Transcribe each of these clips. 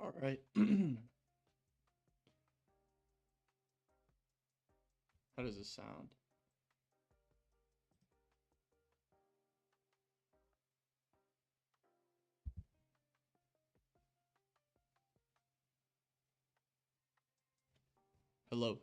All right. How does this sound? Hello.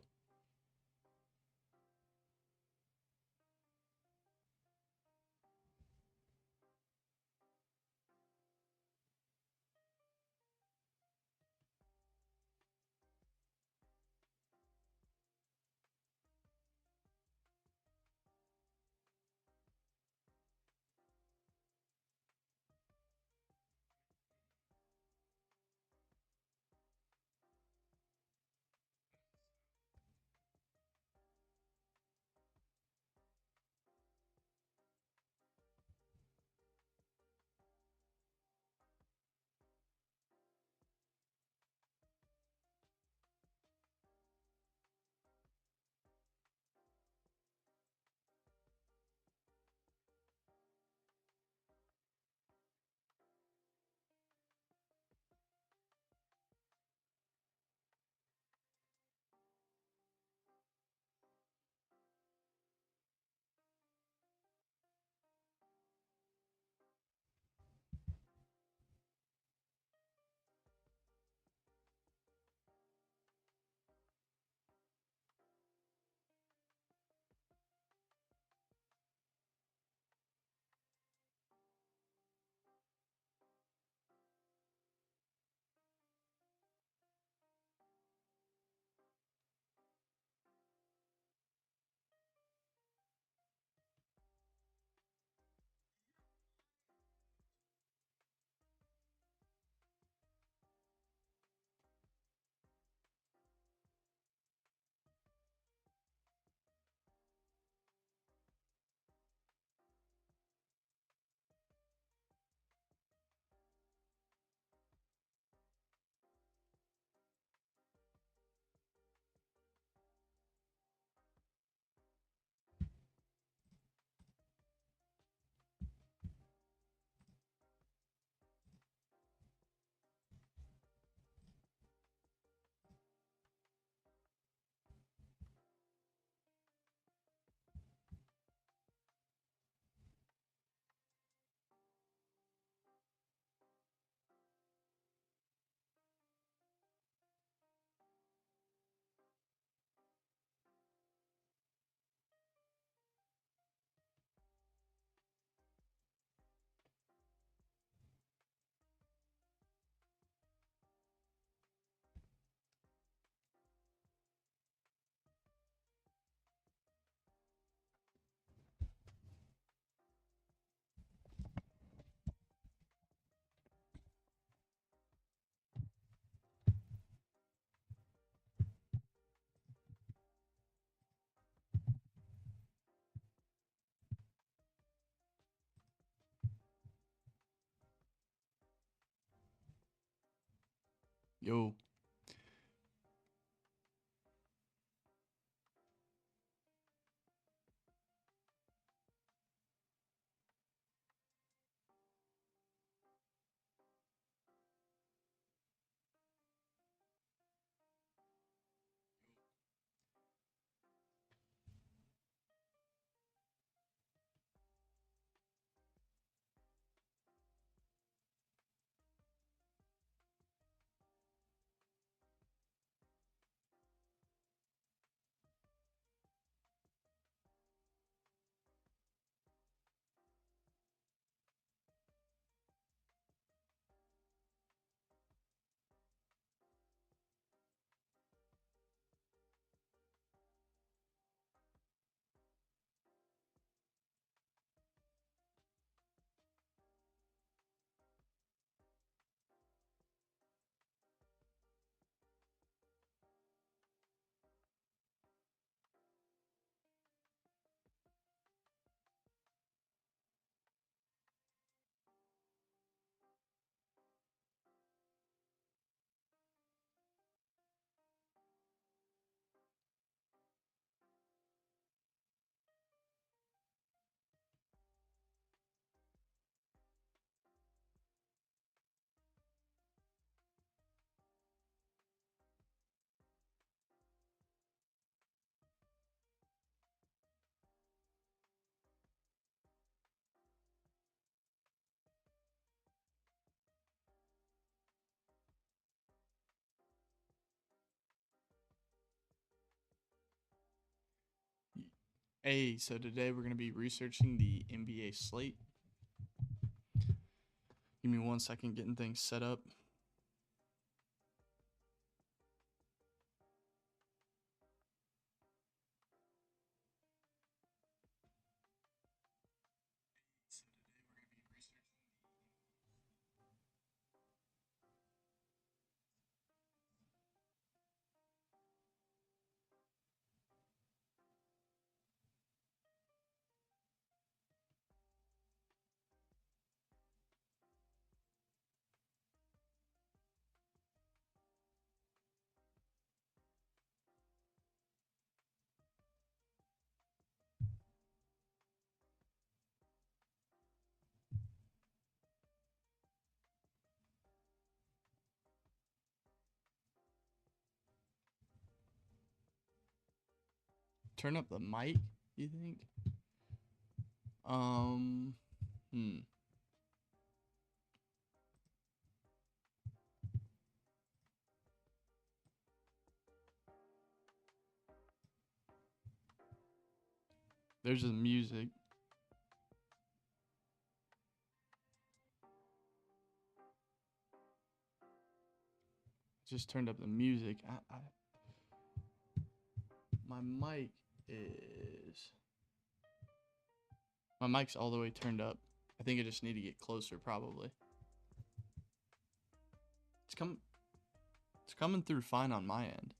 Yo. Hey, so today we're going to be researching the NBA slate. Give me 1 second getting things set up. Turn up the mic, you think? Hmm. There's the music. Just turned up the music. My mic is... My mic's all the way turned up. I think I just need to get closer, probably. It's coming through fine on my end.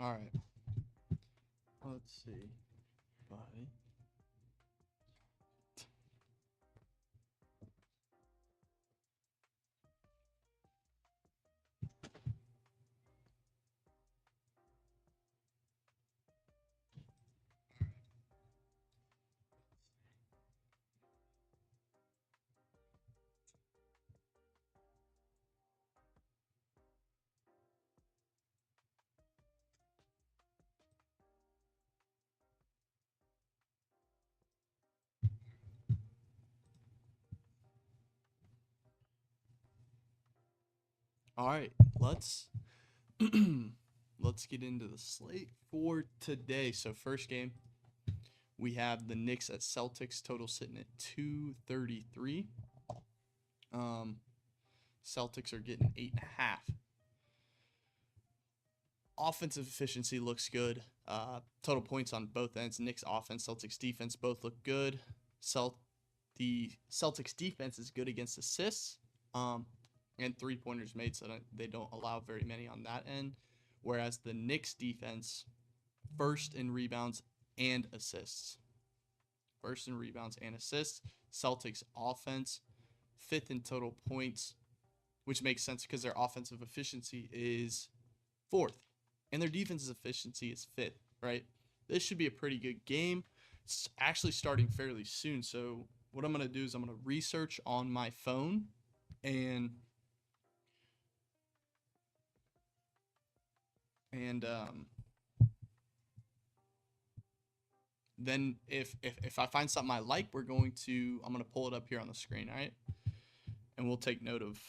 All right. Let's see. Buddy. All right, let's let's get into the slate for today. So first game, we have the Knicks at Celtics. Total sitting at 233. Celtics are getting 8.5. Offensive efficiency looks good. Total points on both ends. Knicks offense, Celtics defense both look good. The Celtics defense is good against assists and three-pointers made, so they don't allow very many on that end. Whereas the Knicks defense, first in rebounds and assists. First in rebounds and assists. Celtics offense, fifth in total points, which makes sense because their offensive efficiency is fourth. And their defensive efficiency is fifth, right? This should be a pretty good game. It's actually starting fairly soon. So what I'm going to do is I'm going to research on my phone, and then if I find something I like, I'm going to pull it up here on the screen, all right? And we'll take note of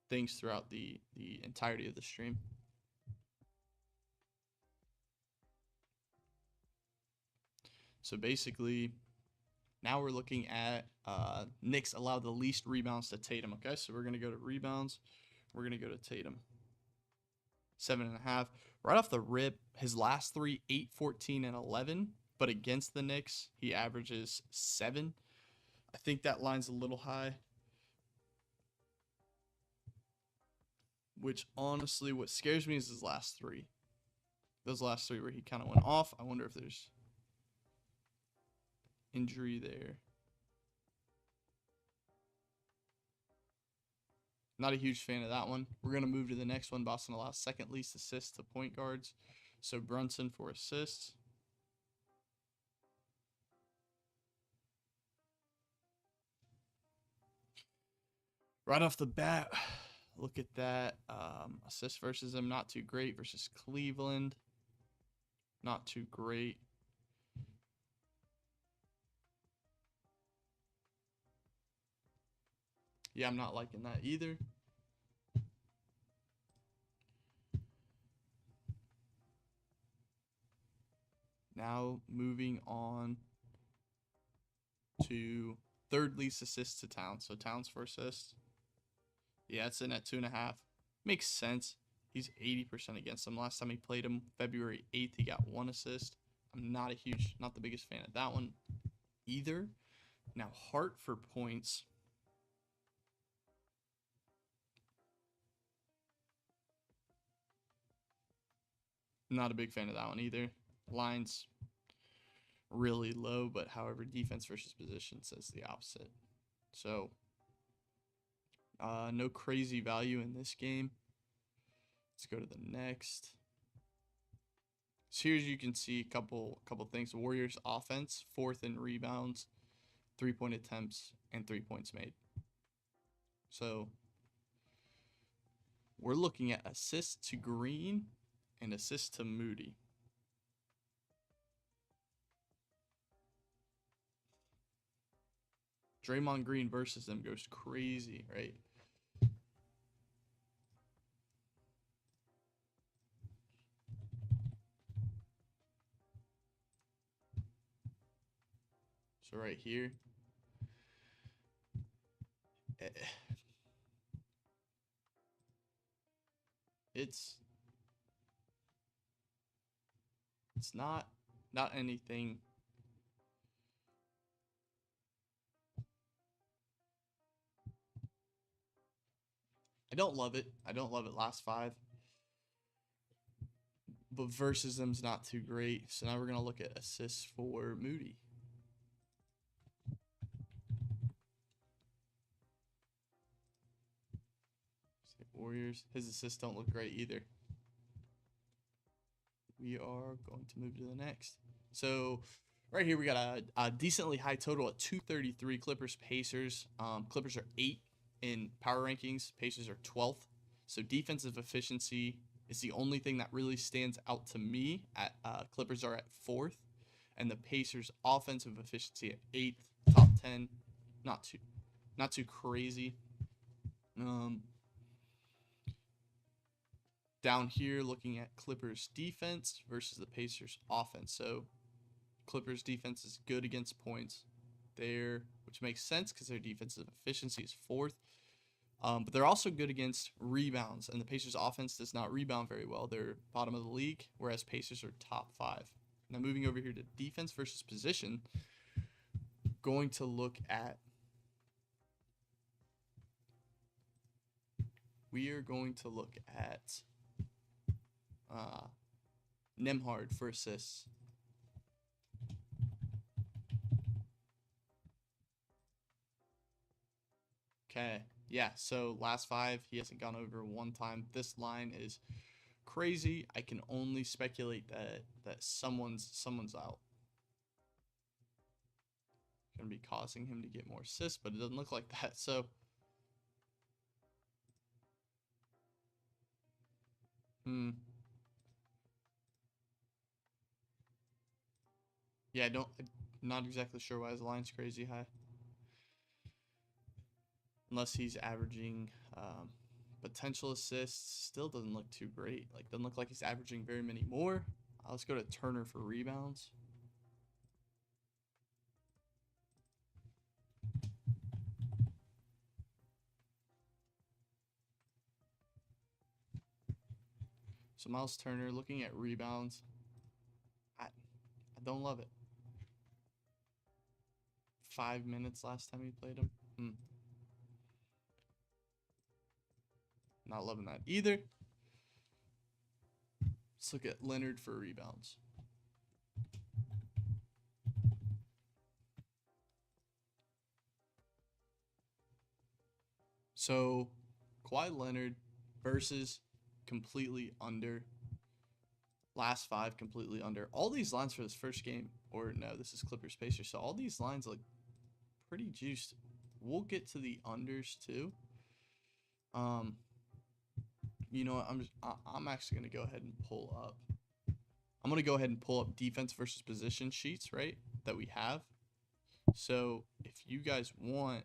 things throughout the entirety of the stream. So basically, now we're looking at Knicks allow the least rebounds to Tatum. Okay, so we're going to go to rebounds. We're going to go to Tatum. 7.5. Right off the rip, his last three, 8, 14, and 11. But against the Knicks, he averages 7. I think that line's a little high. Which, honestly, what scares me is his last three. Those last three where he kind of went off. I wonder if there's injury there. Not a huge fan of that one. We're going to move to the next one. Boston allows second least assists to point guards. So Brunson for assists. Right off the bat, look at that. Assists versus him, not too great. Versus Cleveland, not too great. Yeah, I'm not liking that either. Now moving on to third least assists to Towns. So Towns for assists. Yeah, it's in at 2.5. Makes sense. He's 80% against him. Last time he played him, February 8th, he got 1 assist. I'm not the biggest fan of that one either. Now Hart for points. Not a big fan of that one either. Line's really low, but however, defense versus position says the opposite. So, no crazy value in this game. Let's go to the next. So here you can see a couple things. Warriors offense, 4th in rebounds, 3-point attempts, and 3 points made. So we're looking at assists to Green and assists to Moody. Draymond Green versus them goes crazy, right? So right here, it's not anything. I don't love it. Last 5. But versus them's not too great. So now we're going to look at assists for Moody. Warriors. His assists don't look great either. We are going to move to the next. So right here we got a decently high total at 233. Clippers, Pacers. Clippers are 8 in power rankings. Pacers are 12th. So defensive efficiency is the only thing that really stands out to me. At Clippers are at 4th, and the Pacers offensive efficiency at 8th, top 10. Not too crazy. Down here, looking at Clippers defense versus the Pacers offense. So Clippers defense is good against points there, which makes sense because their defensive efficiency is fourth. But they're also good against rebounds, and the Pacers offense does not rebound very well. They're bottom of the league, whereas Pacers are top 5. Now moving over here to defense versus position, going to look at Nemhard for assists. Okay, yeah, so last 5, he hasn't gone over one time. This line is crazy. I can only speculate that someone's out. Going to be causing him to get more assists, but it doesn't look like that. So yeah, I'm not exactly sure why his line's crazy high. Unless he's averaging potential assists, still doesn't look too great. Like, doesn't look like he's averaging very many more. Let's go to Turner for rebounds. So Miles Turner, looking at rebounds, I don't love it. 5 minutes last time he played him. Not loving that either. Let's look at Leonard for rebounds. So Kawhi Leonard versus completely under. Last 5 completely under. All these lines for this first game, or no, this is Clippers Pacers. So all these lines look pretty juiced. We'll get to the unders too. You know what? I'm actually gonna go ahead and pull up. I'm gonna go ahead and pull up defense versus position sheets, right? That we have. So if you guys want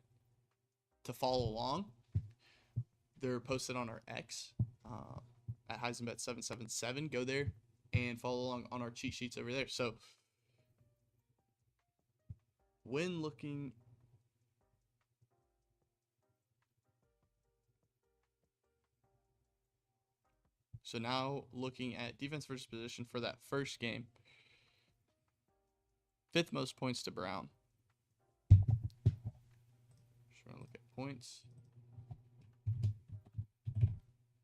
to follow along, they're posted on our X at Heisenbets 777. Go there and follow along on our cheat sheets over there. So when looking, so now looking at defense versus position for that first game, 5th most points to Brown. Just want to look at points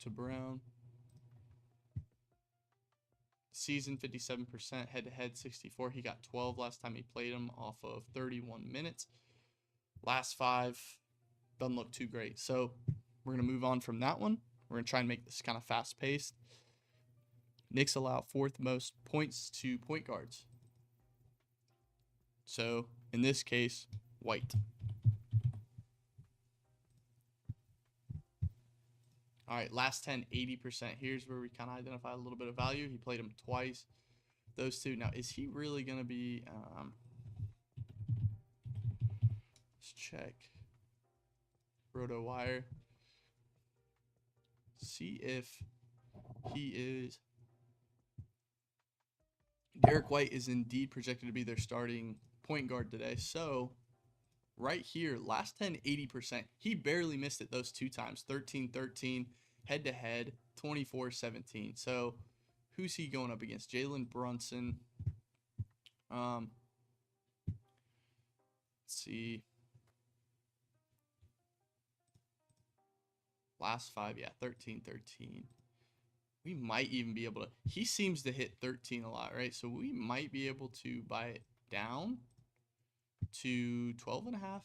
to Brown. Season 57%, head-to-head 64. He got 12 last time he played him off of 31 minutes. Last 5 doesn't look too great. So we're going to move on from that one. We're going to try and make this kind of fast-paced. Knicks allow 4th most points to point guards. So in this case, White. All right, last 10, 80%. Here's where we kind of identify a little bit of value. He played him twice. Those two. Now, is he really going to be... let's check. RotoWire. See if he is... Derek White is indeed projected to be their starting point guard today. So... right here, last 10, 80%. He barely missed it those 2 times. 13-13, head-to-head, 24-17. So, who's he going up against? Jalen Brunson. Let's see. Last 5, yeah, 13-13. We might even be able to... he seems to hit 13 a lot, right? So, we might be able to buy it down to 12.5,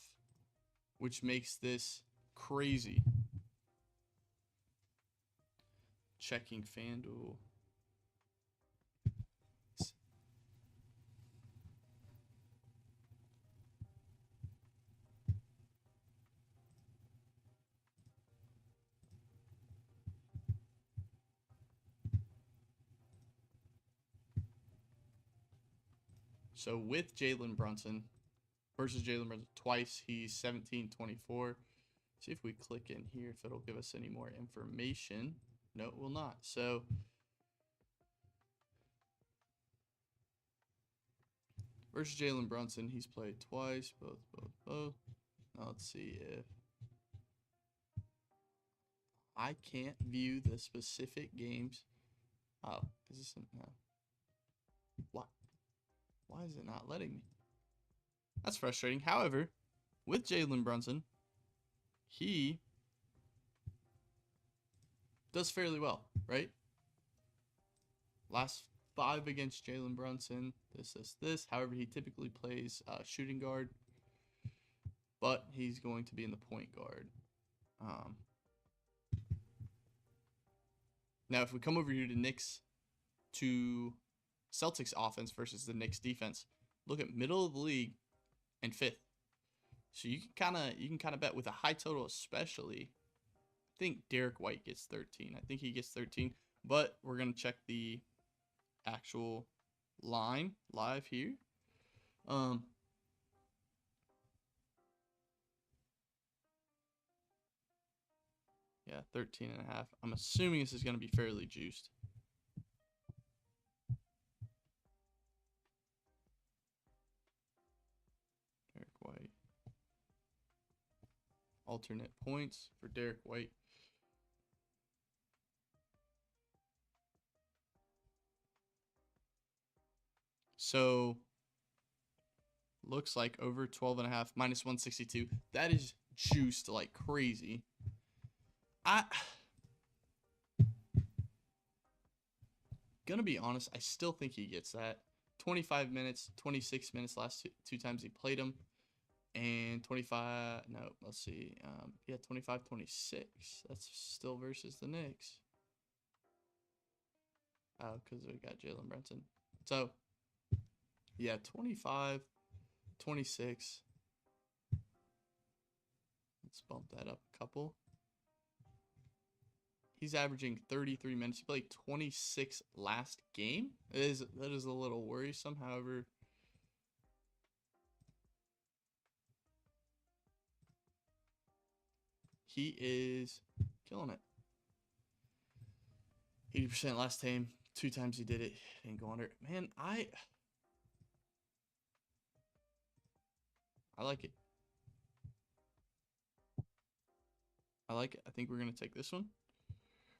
which makes this crazy. Checking FanDuel. So with Jalen Brunson versus Jalen Brunson twice, he's 17-24. See if we click in here if it'll give us any more information. No, it will not. So versus Jalen Brunson, he's played twice. Both. Now let's see if I can't view the specific games. Oh, is this no? Why? Why is it not letting me? That's frustrating. However, with Jalen Brunson, he does fairly well, right? Last 5 against Jalen Brunson. This. However, he typically plays shooting guard, but he's going to be in the point guard. Now, if we come over here to Knicks to Celtics offense versus the Knicks defense, look at middle of the league and 5th. So you can kind of bet with a high total, especially. I think Derek White gets 13. I think he gets 13, but we're gonna check the actual line live here. Yeah, 13.5. I'm assuming this is gonna be fairly juiced. Derek White. Alternate points for Derek White. So looks like over 12.5 minus 162. That is juiced like crazy. Gonna be honest, I still think he gets that. 25 minutes, 26 minutes last two times he played him. And 25, no, let's see. Yeah, 25, 26. That's still versus the Knicks. Oh, because we got Jalen Brunson. So, yeah, 25, 26. Let's bump that up a couple. He's averaging 33 minutes. He played 26 last game. That is a little worrisome. However, he is killing it. 80% last time. 2 times he did it. Didn't go under. Man, I like it. I like it. I think we're going to take this one.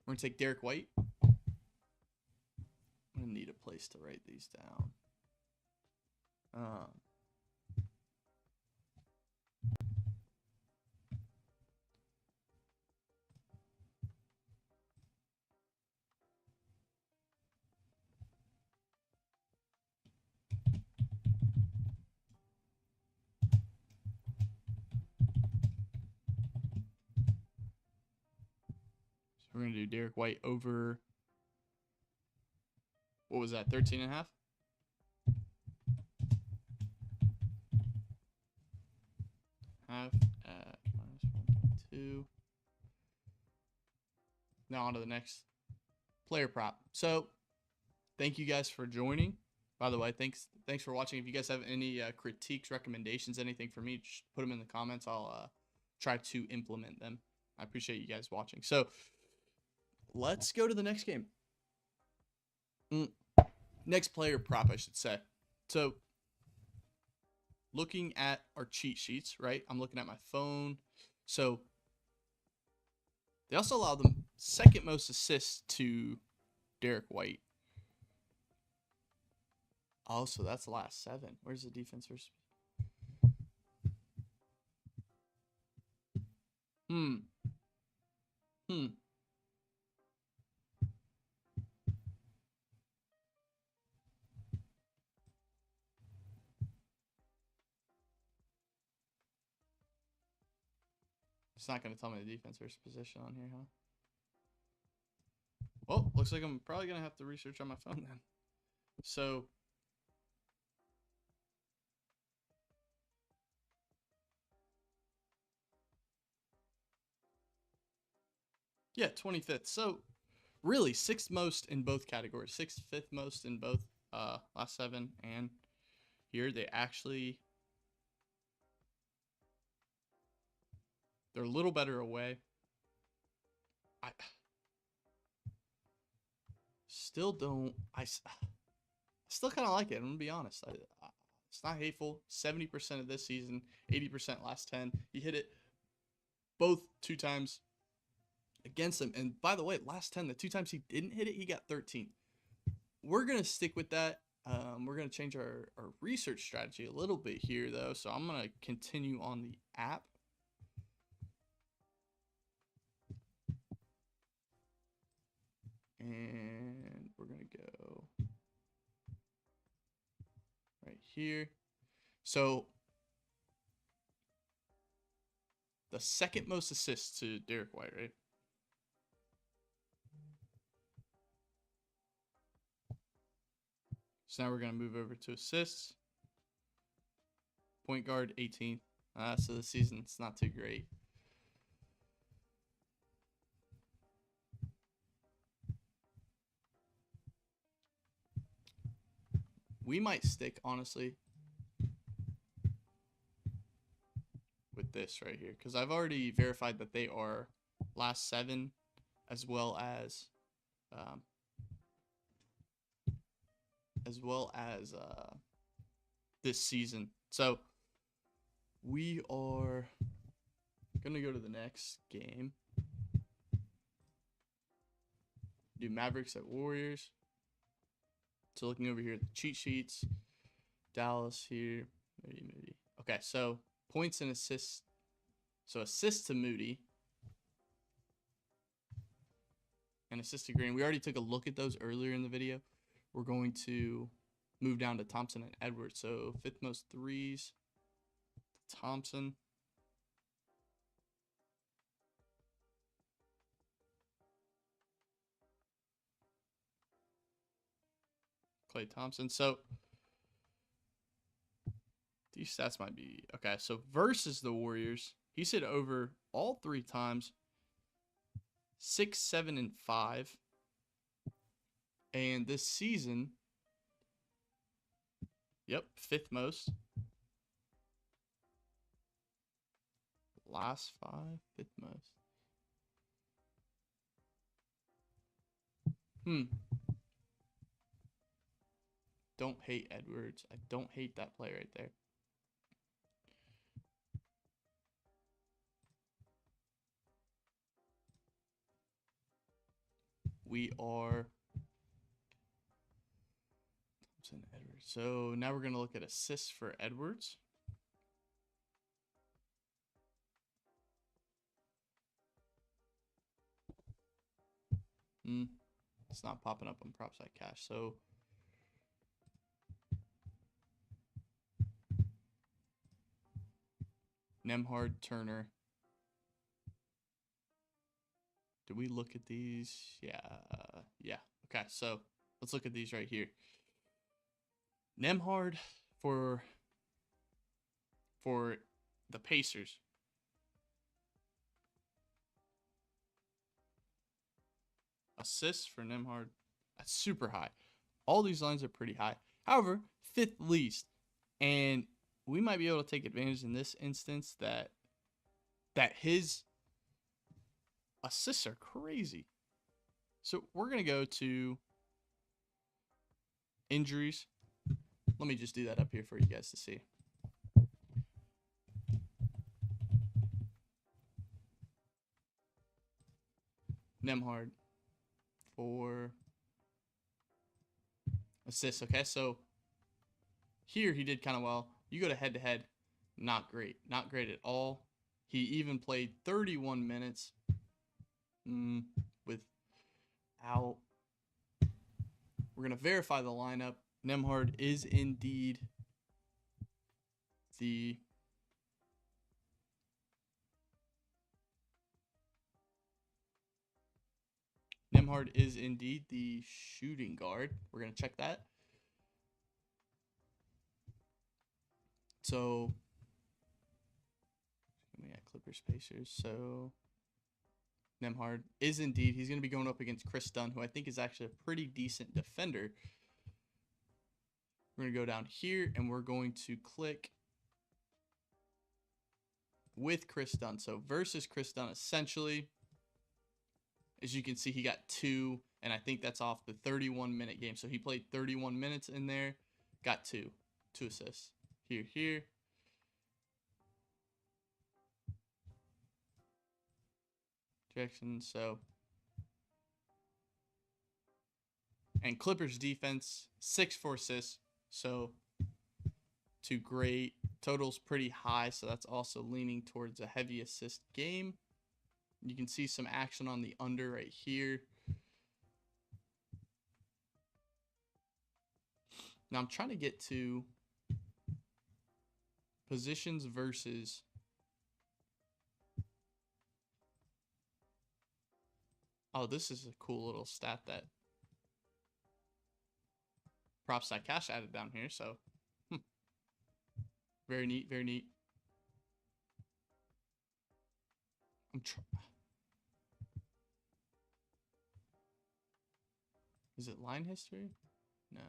We're going to take Derek White. I'm going to need a place to write these down. So we're going to do Derek White over, what was that, 13.5? Half at minus 1.2. Now on to the next player prop. So thank you guys for joining. By the way, thanks for watching. If you guys have any critiques, recommendations, anything for me, just put them in the comments. I'll try to implement them. I appreciate you guys watching. So let's go to the next game. Next player prop, I should say. So looking at our cheat sheets, right? I'm looking at my phone. So they also allow the second most assists to Derek White. Oh, so that's the last 7. Where's the defense versus? It's not going to tell me the defense versus position on here, huh? Well, looks like I'm probably going to have to research on my phone then. So yeah, 25th. So really 6th most in both categories. 6th, 5th most in both last 7 and here they're a little better away. still don't. Still kind of like it. I'm gonna be honest. It's not hateful. 70% of this season, 80% last 10. He hit it both 2 times against him. And by the way, last 10, the 2 times he didn't hit it, he got 13. We're gonna stick with that. We're gonna change our research strategy a little bit here though. So I'm gonna continue on the app. And we're gonna go right here. So the second most assists to Derek White, right? So now we're gonna move over to assists. Point guard, 18th. So the season's not too great. We might stick, honestly, with this right here, because I've already verified that they are last 7 as well as this season. So we are gonna go to the next game. Do Mavericks at Warriors. So looking over here at the cheat sheets, Dallas here, Moody. Okay, so points and assists. So assists to Moody and assists to Green. We already took a look at those earlier in the video. We're going to move down to Thompson and Edwards. So 5th most threes to Thompson. Klay Thompson. So these stats might be okay. So versus the Warriors, he's hit over all 3 times, 6, 7, and 5. And this season, yep, 5th most. Last 5, 5th most. Don't hate Edwards. I don't hate that play right there. We are Thompson, Edwards. So now we're going to look at assists for Edwards. It's not popping up on prop site cash. So Nembhard, Turner. Did we look at these? Yeah. Okay, so let's look at these right here. Nembhard for the Pacers. Assists for Nembhard, that's super high. All these lines are pretty high. However, 5th least. And we might be able to take advantage in this instance that his assists are crazy. So we're going to go to injuries. Let me just do that up here for you guys to see. Nembhard for assists. Okay, so here he did kind of well. You go to head-to-head, not great. Not great at all. He even played 31 minutes without. We're going to verify the lineup. Nembhard is indeed the shooting guard. We're going to check that. So we got Clippers, Pacers. So Nembhard is indeed. He's going to be going up against Chris Dunn, who I think is actually a pretty decent defender. We're going to go down here, and we're going to click with Chris Dunn. So versus Chris Dunn, essentially. as you can see, he got 2, and I think that's off the 31-minute game. So he played 31 minutes in there, got 2 assists. Here. Jackson, so. And Clippers defense, 6 for assists, so 2 great. Total's pretty high, so that's also leaning towards a heavy assist game. You can see some action on the under right here. Now I'm trying to get to positions versus this is a cool little stat that Props Cash added down here, so very neat, very neat. Is it line history? No.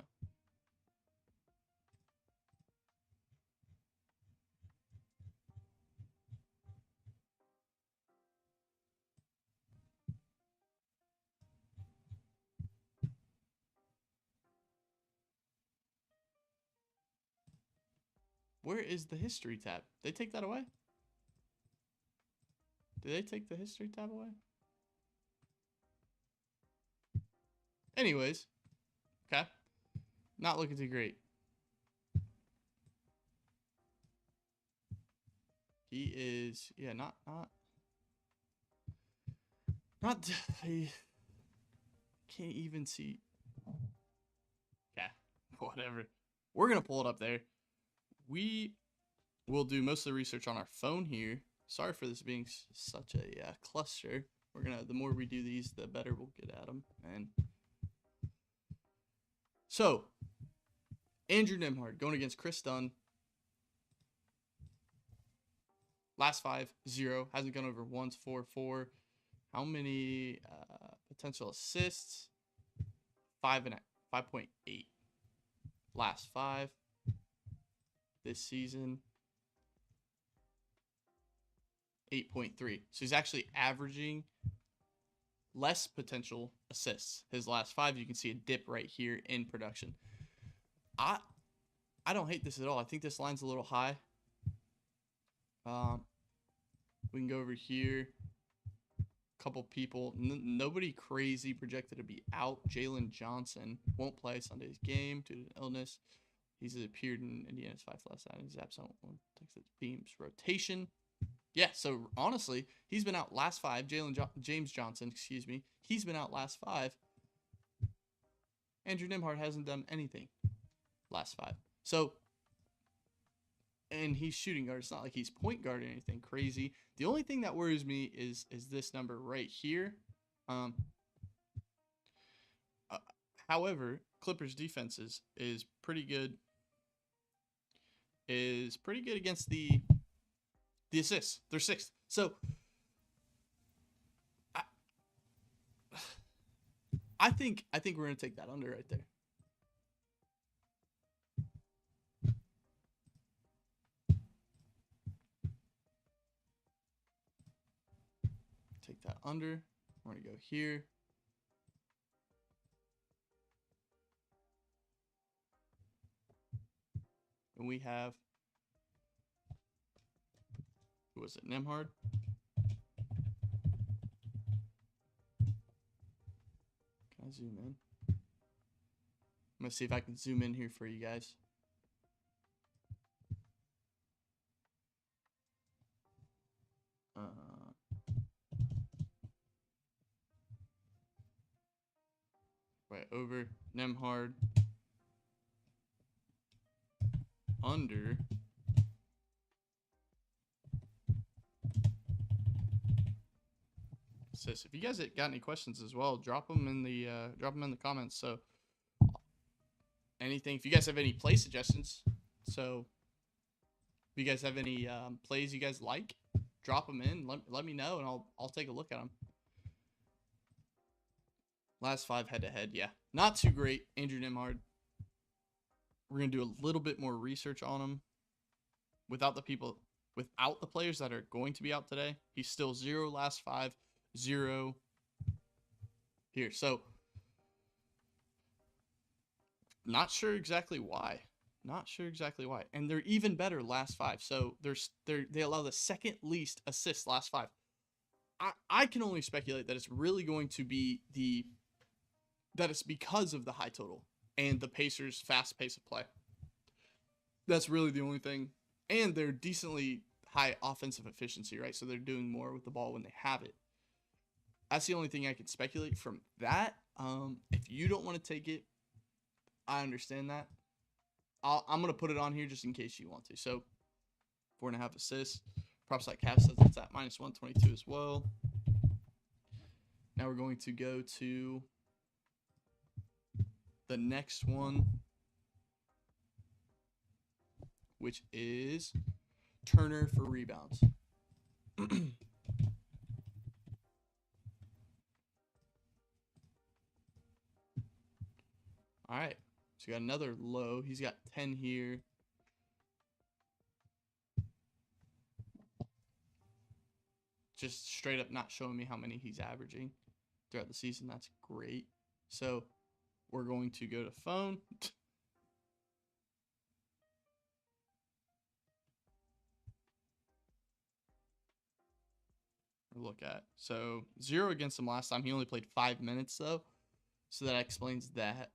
Where is the history tab? They take that away? Did they take the history tab away? Anyways, okay. Not looking too great. He is, yeah, not, he can't even see. Yeah, whatever. We're going to pull it up there. We will do most of the research on our phone here. Sorry for this being such a cluster. The more we do these, the better we'll get at them. And so, Andrew Nembhard going against Chris Dunn. Last 5, 0. Hasn't gone over once, 4-4. How many potential assists? 5.8. Last 5 this season. 8.3. So he's actually averaging less potential assists. His last 5, you can see a dip right here in production. I don't hate this at all. I think this line's a little high. We can go over here. Couple people. Nobody crazy projected to be out. Jalen Johnson won't play Sunday's game due to an illness. He's appeared in Indiana's 5 last night. He's absent on Texas Beams rotation. Yeah, so honestly, he's been out last 5. James Johnson, excuse me. He's been out last 5. Andrew Nembhard hasn't done anything last 5. So, and he's shooting guard. It's not like he's point guard or anything crazy. The only thing that worries me is this number right here. However, Clippers defense is pretty good. Is pretty good against the assists. They're 6th. So I think we're gonna take that under right there. Take that under. We're gonna go here. And we have, who was it, Nembhard? Can I zoom in? I'm going to see if I can zoom in here for you guys. Right over, Nembhard. Under sis. If you guys got any questions as well, drop them in the comments. So anything, if you guys have any play suggestions, so if you guys have any plays you guys like, drop them in. Let me know, and I'll take a look at them. Last 5 head-to-head, yeah, not too great. Andrew Nembhard. We're going to do a little bit more research on him. Without the players that are going to be out today, he's still 0 last 5, 0 here. So not sure exactly why. Not sure exactly why. And they're even better last five. So they allow the second least assists last five. I can only speculate that it's really going to be that it's because of the high total and the Pacers' fast pace of play. That's really the only thing. And they're decently high offensive efficiency, right? So they're doing more with the ball when they have it. That's the only thing I can speculate from that. If you don't want to take it, I understand that. I'm going to put it on here just in case you want to. So 4.5 assists. Props like Cav says it's at minus 122 as well. Now we're going to go to the next one, which is Turner for rebounds. All right. So you got another low. He's got 10 here. Just straight up not showing me how many he's averaging throughout the season. That's great. So we're going to go to phone. Look at. So 0 against him last time. He only played 5 minutes though. So that explains that.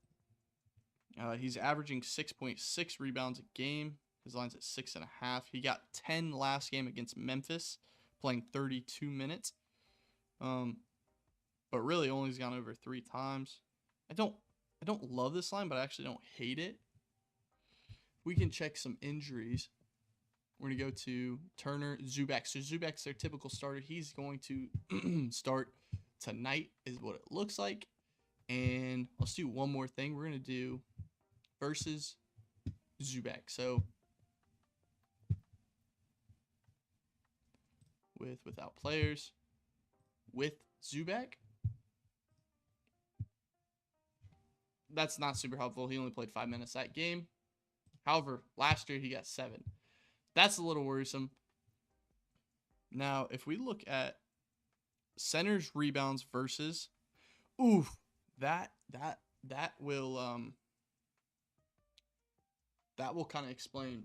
He's averaging 6.6 rebounds a game. His line's at 6.5. He got 10 last game against Memphis, playing 32 minutes. But really only has gone over 3 times. I don't love this line, but I actually don't hate it. We can check some injuries. We're going to go to Turner, Zubac. So Zubac's their typical starter. He's going to start tonight is what it looks like. And let's do one more thing. We're going to do versus Zubac. So without players, with Zubac. That's not super helpful. He only played 5 minutes that game. However, last year he got 7. That's a little worrisome. Now, if we look at centers rebounds versus, that will kind of explain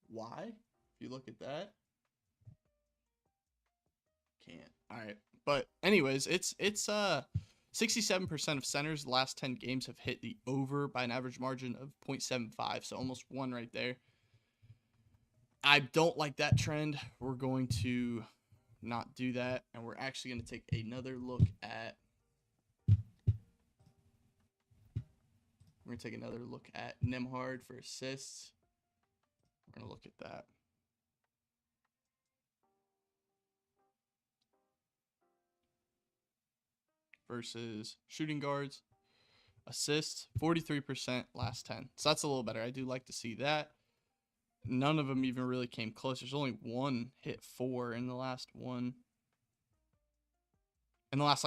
why. If you look at that, can't. All right, but anyways, it's 67% of centers the last 10 games have hit the over by an average margin of 0.75, so almost 1 right there. I don't like that trend. We're going to not do that, and we're actually going to take another look at Nembhard for assists. We're going to look at that. Versus shooting guards, assists, 43% last 10. So that's a little better. I do like to see that. None of them even really came close. There's only one hit 4 in the last one. In the last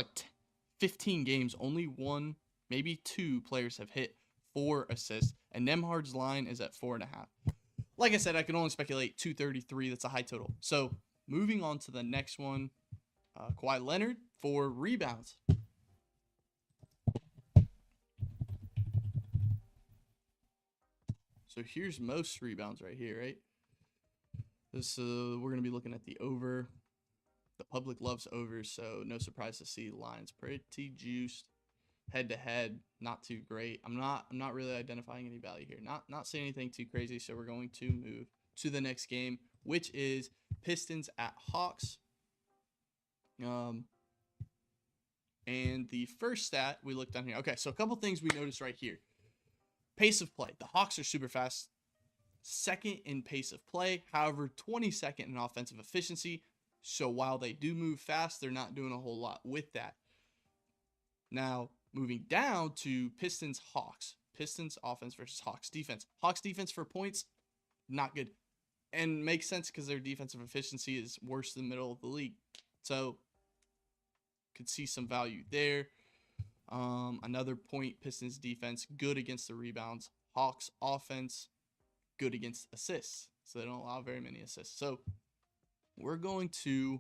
15 games, only 1, maybe 2 players have hit 4 assists. And Nembhard's line is at 4.5. Like I said, I can only speculate 233. That's a high total. So moving on to the next one, Kawhi Leonard for rebounds. So here's most rebounds right here, right? This we're going to be looking at the over. The public loves overs, so no surprise to see lines pretty juiced. Head to head, not too great. I'm not really identifying any value here. Not saying anything too crazy, so we're going to move to the next game, which is Pistons at Hawks. And the first stat we looked down here. Okay, so a couple things we noticed right here. Pace of play. The Hawks are super fast. Second in pace of play. However, 22nd in offensive efficiency. So while they do move fast, they're not doing a whole lot with that. Now, moving down to Pistons Hawks. Pistons offense versus Hawks defense. Hawks defense for points, not good. And makes sense because their defensive efficiency is worse than the middle of the league. So, could see some value there. Another point, Pistons defense, good against the rebounds. Hawks offense, good against assists. So they don't allow very many assists. So we're going to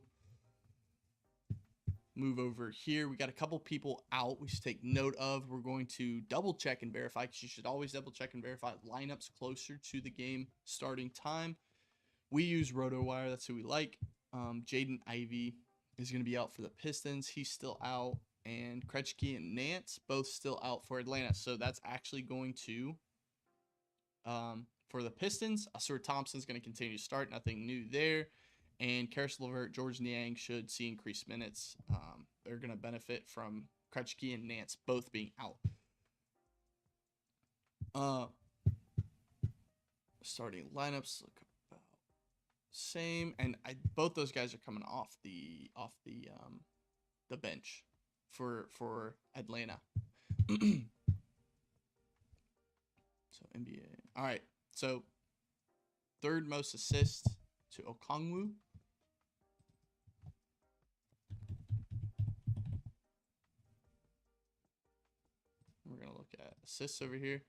move over here. We got a couple people out we should take note of. We're going to double check and verify, because you should always double check and verify lineups closer to the game starting time. We use RotoWire. That's who we like. Jaden Ivey is going to be out for the Pistons. He's still out. And Krejci and Nance both still out for Atlanta. So that's actually going to, for the Pistons, Asur Thompson's going to continue to start. Nothing new there. And Karis LeVert, George Niang should see increased minutes. They're going to benefit from Krejci and Nance both being out. Starting lineups look about same, and both those guys are coming off the bench for Atlanta. So NBA. All right. So third most assists to Okongwu. We're going to look at assists over here.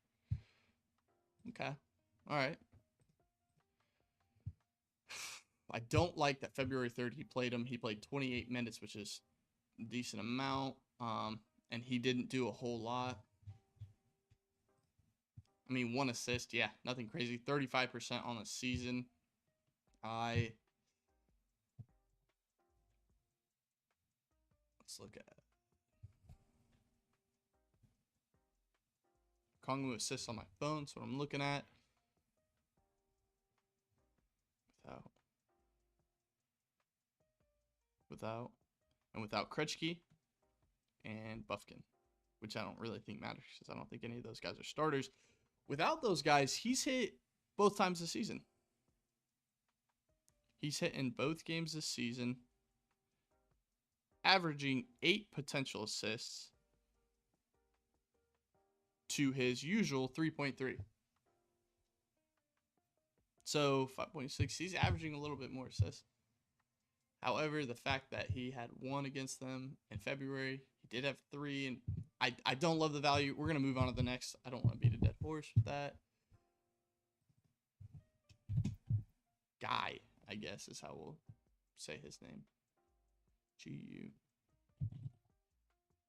Okay. All right. I don't like that February 3rd he played him. He played 28 minutes, which is a decent amount. And he didn't do a whole lot. I mean, 1 assist. Yeah, nothing crazy. 35% on the season. Let's look at Kongwu assists on my phone. That's what I'm looking at. Without Krejci and Buffkin, which I don't really think matters because I don't think any of those guys are starters. Without those guys, he's hit both times this season. He's hit in both games this season, averaging 8 potential assists to his usual 3.3. So 5.6, he's averaging a little bit more assists. However, the fact that he had 1 against them in February, he did have 3, and I don't love the value. We're going to move on to the next. I don't want to beat a dead horse with that. Guy, I guess, is how we'll say his name. GU.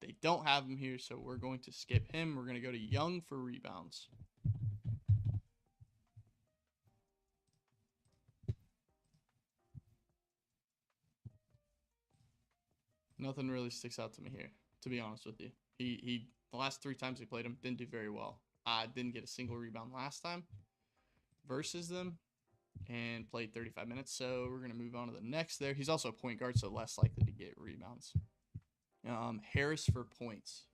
They don't have him here, so we're going to skip him. We're going to go to Young for rebounds. Nothing really sticks out to me here, to be honest with you. He the last 3 times he played him didn't do very well. Didn't get a single rebound last time versus them, and played 35 minutes. So we're going to move on to the next there. He's also a point guard, so less likely to get rebounds. Harris for points.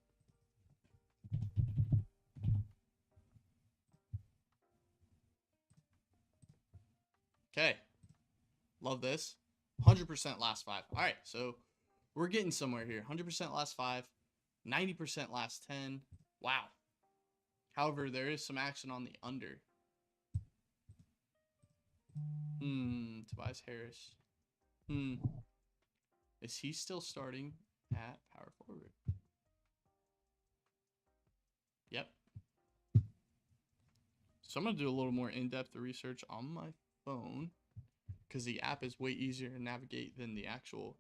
Okay. Love this. 100% last 5. All right, so we're getting somewhere here. 100% last 5. 90% last 10. Wow. However, there is some action on the under. Tobias Harris. Is he still starting at power forward? Yep. So I'm going to do a little more in-depth research on my phone, because the app is way easier to navigate than the actual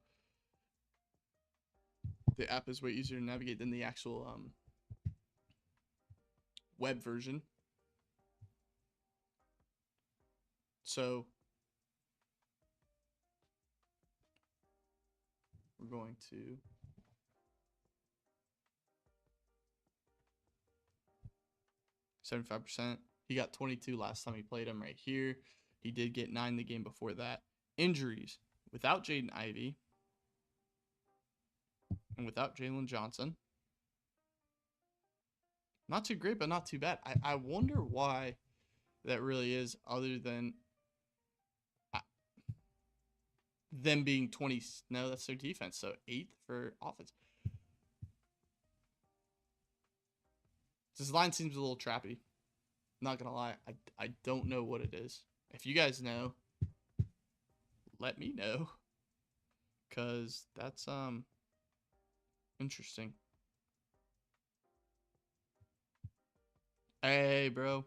web version. So we're going to %. He got 22 last time he played him right here. He did get 9 the game before that. Injuries. Without Jaden Ivey and without Jalen Johnson. Not too great, but not too bad. I wonder why that really is, other than them being 20. No, that's their defense. So 8th for offense. This line seems a little trappy. Not going to lie. I don't know what it is. If you guys know, let me know, because that's interesting. Hey, bro.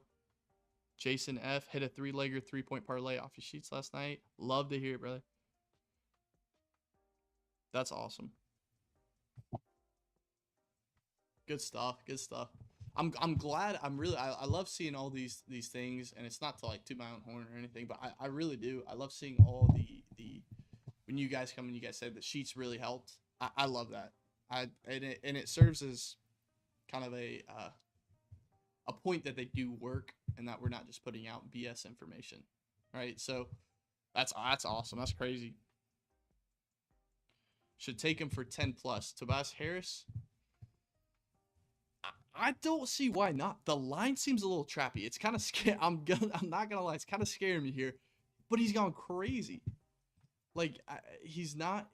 Jason F. hit a 3-legger 3-point parlay off your sheets last night. Love to hear it, brother. That's awesome. Good stuff. Good stuff. I'm glad. I love seeing all these things, and it's not to like toot my own horn or anything, but I really do. I love seeing all the when you guys come and you guys said the sheets really helped. I love that. And it serves as kind of a point that they do work and that we're not just putting out BS information, right? So that's awesome. That's crazy. Should take him for 10 plus. Tobias Harris. I don't see why not. The line seems a little trappy. It's kind of scary. I'm not gonna lie. It's kind of scaring me here, but he's gone crazy. Like he's not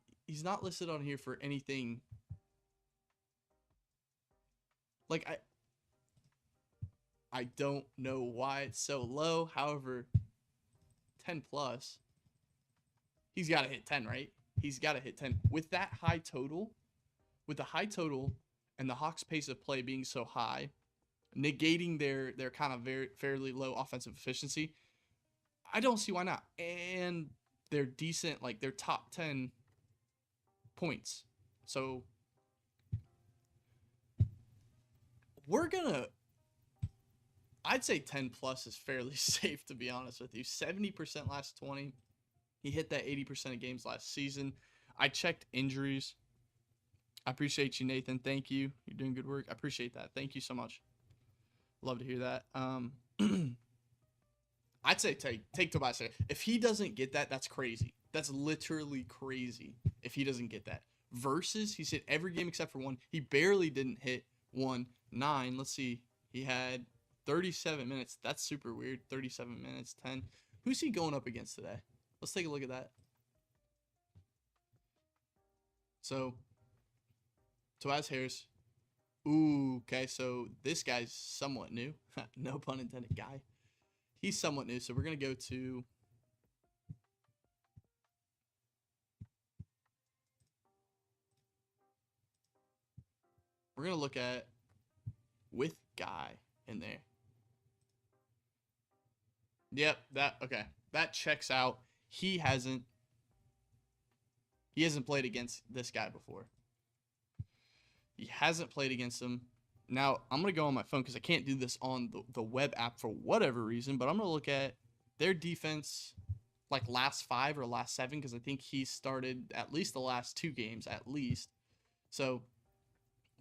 listed on here for anything. Like I don't know why it's so low. However, 10 plus, he's got to hit 10, right? He's got to hit 10 with that high total, with the high total and the Hawks' pace of play being so high, negating their kind of fairly low offensive efficiency. I don't see why not. And they're decent, like they're top 10 points. So I'd say 10 plus is fairly safe, to be honest with you. 70% last 20. He hit that 80% of games last season. I checked injuries. I appreciate you, Nathan. Thank you. You're doing good work. I appreciate that. Thank you so much. Love to hear that. I'd say take Tobias Harris. If he doesn't get that, that's crazy. That's literally crazy if he doesn't get that. Versus, he's hit every game except for one. He barely didn't hit 9. Let's see. He had 37 minutes. That's super weird. 37 minutes, 10. Who's he going up against today? Let's take a look at that. So, Tobias Harris. Ooh, okay. So, this guy's somewhat new. No pun intended, guy. He's somewhat new. So, we're going to go to... We're going to look at with guy in there. Yep, okay. That checks out. He hasn't played against this guy before. He hasn't played against him. Now, I'm going to go on my phone because I can't do this on the web app for whatever reason, but I'm going to look at their defense like last 5 or last 7 because I think he started at least the last 2 games at least. So,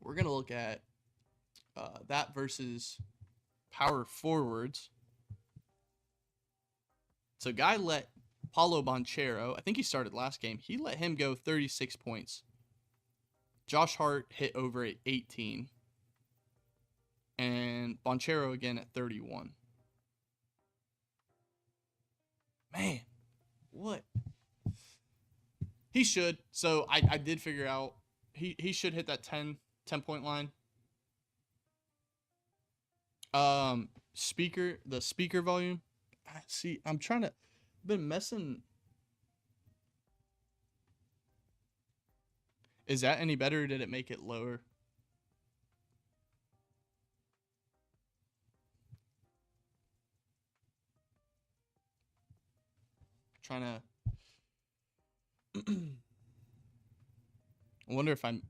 we're going to look at that versus power forwards. So, guy let Paulo Banchero, I think he started last game, he let him go 36 points. Josh Hart hit over at 18. And Banchero again at 31. Man, what? He should. So, I did figure out he should hit that 10-point line. The speaker volume. See, I'm trying to... I've been messing... Is that any better, or did it make it lower? Trying to... I wonder if I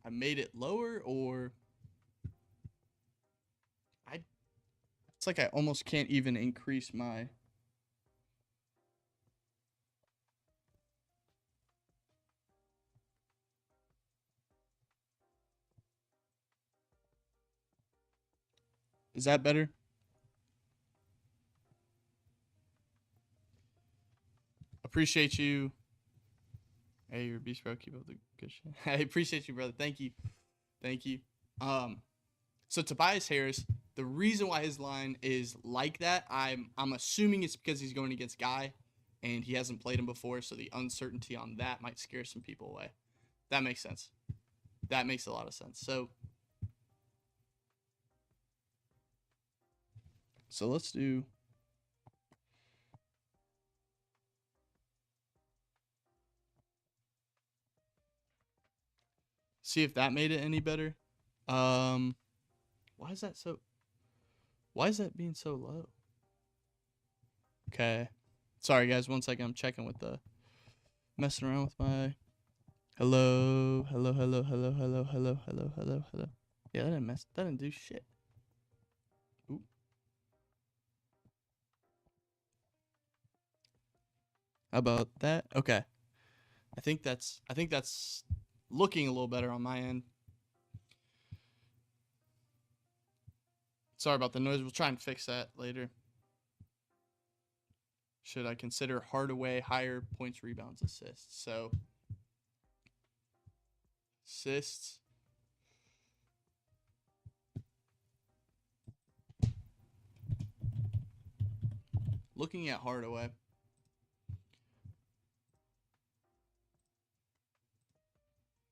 made it lower, or... It's like I almost can't even increase my... Is that better? Appreciate you. Hey, you're a beast, bro. Keep up the good shit. I appreciate you, brother. Thank you. Thank you. So Tobias Harris, the reason why his line is like that, I'm assuming it's because he's going against Guy, and he hasn't played him before, so the uncertainty on that might scare some people away. That makes sense. That makes a lot of sense. So let's do... See if that made it any better. Why is that being so low? Okay. Sorry guys, 1 second. I'm checking with messing around with my Hello, hello, hello, hello, hello, hello, hello, hello, hello. Yeah, that didn't mess. That didn't do shit. Oop. How about that? Okay. I think that's looking a little better on my end. Sorry about the noise. We'll try and fix that later. Should I consider Hardaway higher points, rebounds, assists? So assists. Looking at Hardaway.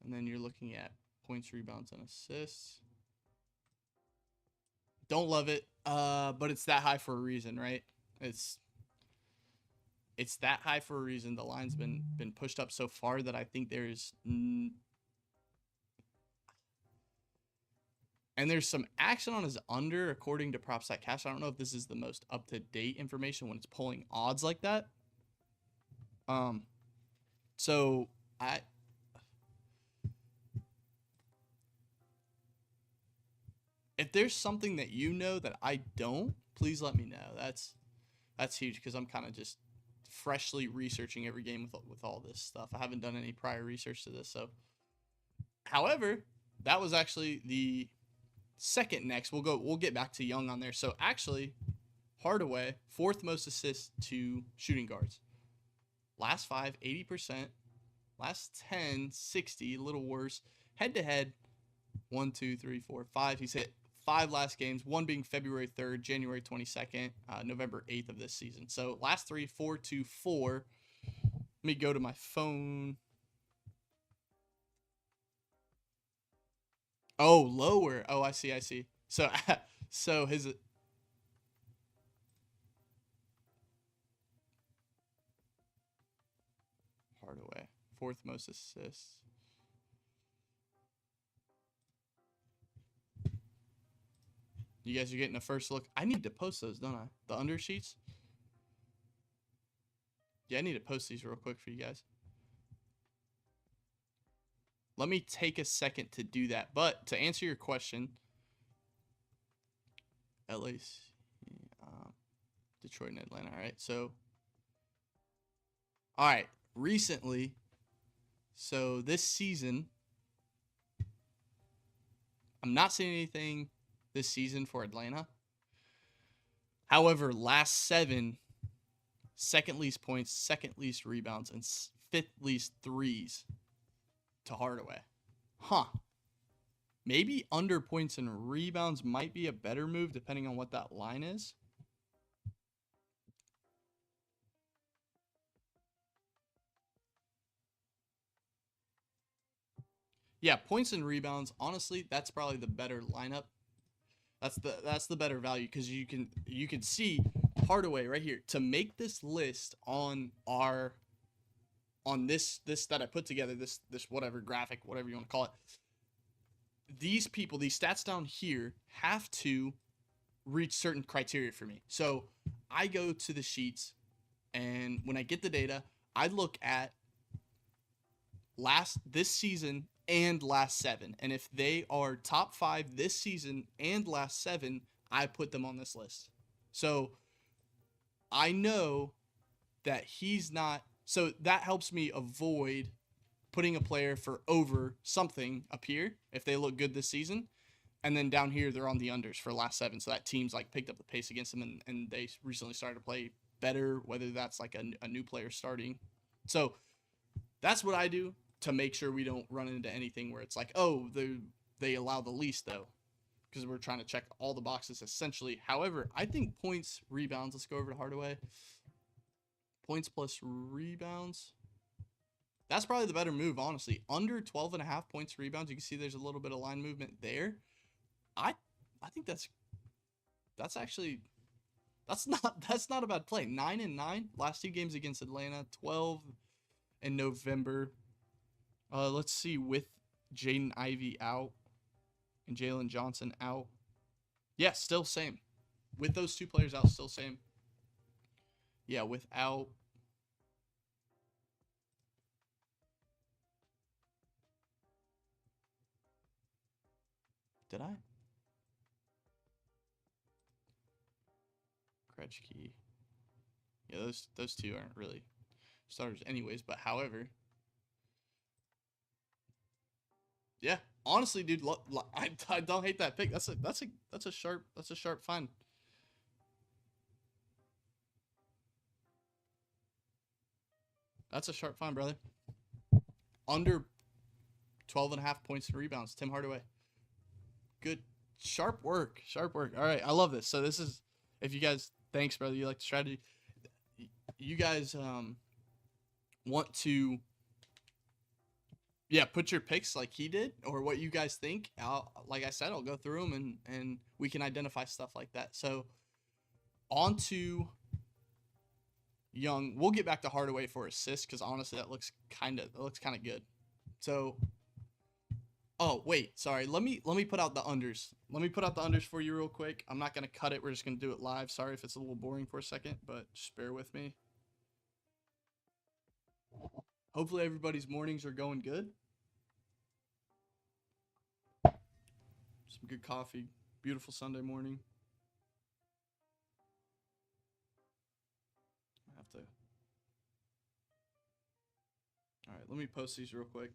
And then you're looking at points, rebounds, and assists. Don't love it, but it's that high for a reason, right? It's that high for a reason. The line's been pushed up so far that I think there's and there's some action on his under according to PropStat Cash. I don't know if this is the most up to date information when it's pulling odds like that. So if there's something that you know that I don't, please let me know. That's huge because I'm kind of just freshly researching every game with all this stuff. I haven't done any prior research to this. So, however, that was actually the second next. We'll get back to Young on there. So actually, Hardaway, fourth most assists to shooting guards. Last 5, 80%. Last 10, 60, a little worse. Head to head, 1, 2, 3, 4, 5. He's hit 5 last games, one being February 3rd, January 22nd, November 8th of this season. So last 3, 4, 2, 4. Let me go to my phone. Oh, lower. Oh, I see. So, so his Hardaway, fourth most assists. You guys are getting a first look. I need to post those, don't I? The under sheets. Yeah, I need to post these real quick for you guys. Let me take a second to do that. But to answer your question, LA, Detroit, and Atlanta. All right. So, all right. Recently, so this season, I'm not seeing anything this season for Atlanta. However, last 7, second least points, second least rebounds, and fifth least threes to Hardaway. Huh. Maybe under points and rebounds might be a better move depending on what that line is. Yeah, points and rebounds. Honestly, that's probably the better lineup. That's the better value because you can see Hardaway right here to make this list on this that I put together, this whatever graphic, whatever you want to call it. These people, these stats down here have to reach certain criteria for me. So I go to the sheets, and when I get the data, I look at this season and last 7, and if they are top 5 this season and last 7, I put them on this list. So I know that he's not, so that helps me avoid putting a player for over something up here if they look good this season, and then down here they're on the unders for last 7, so that team's like picked up the pace against them, and they recently started to play better, whether that's like a new player starting. So that's what I do to make sure we don't run into anything where it's like, oh, they allow the least, though, because we're trying to check all the boxes essentially. However, I think points, rebounds, let's go over to Hardaway. Points plus rebounds. That's probably the better move, honestly. Under 12.5 points, rebounds. You can see there's a little bit of line movement there. I think that's not a bad play. 9-9. Last 2 games against Atlanta. 12 in November. Let's see, with Jaden Ivey out and Jalen Johnson out. Yeah, still same. With those 2 players out, still same. Yeah, without Did I? Krejci. Yeah, those two aren't really starters anyways, but however, yeah, honestly, dude, I don't hate that pick. That's a sharp find. That's a sharp find, brother. Under 12.5 points and rebounds. Tim Hardaway. Good. Sharp work. Sharp work. All right. I love this. So this is, if you guys, thanks, brother. You like the strategy. You guys want to, yeah, put your picks like he did or what you guys think. Like I said, I'll go through them and we can identify stuff like that. So on to Young. We'll get back to Hardaway for assists because honestly, that looks kind of good. So, oh wait, sorry. Let me put out the unders. Let me put out the unders for you real quick. I'm not gonna cut it. We're just gonna do it live. Sorry if it's a little boring for a second, but just bear with me. Hopefully everybody's mornings are going good. Some good coffee. Beautiful Sunday morning. I have to. All right, let me post these real quick.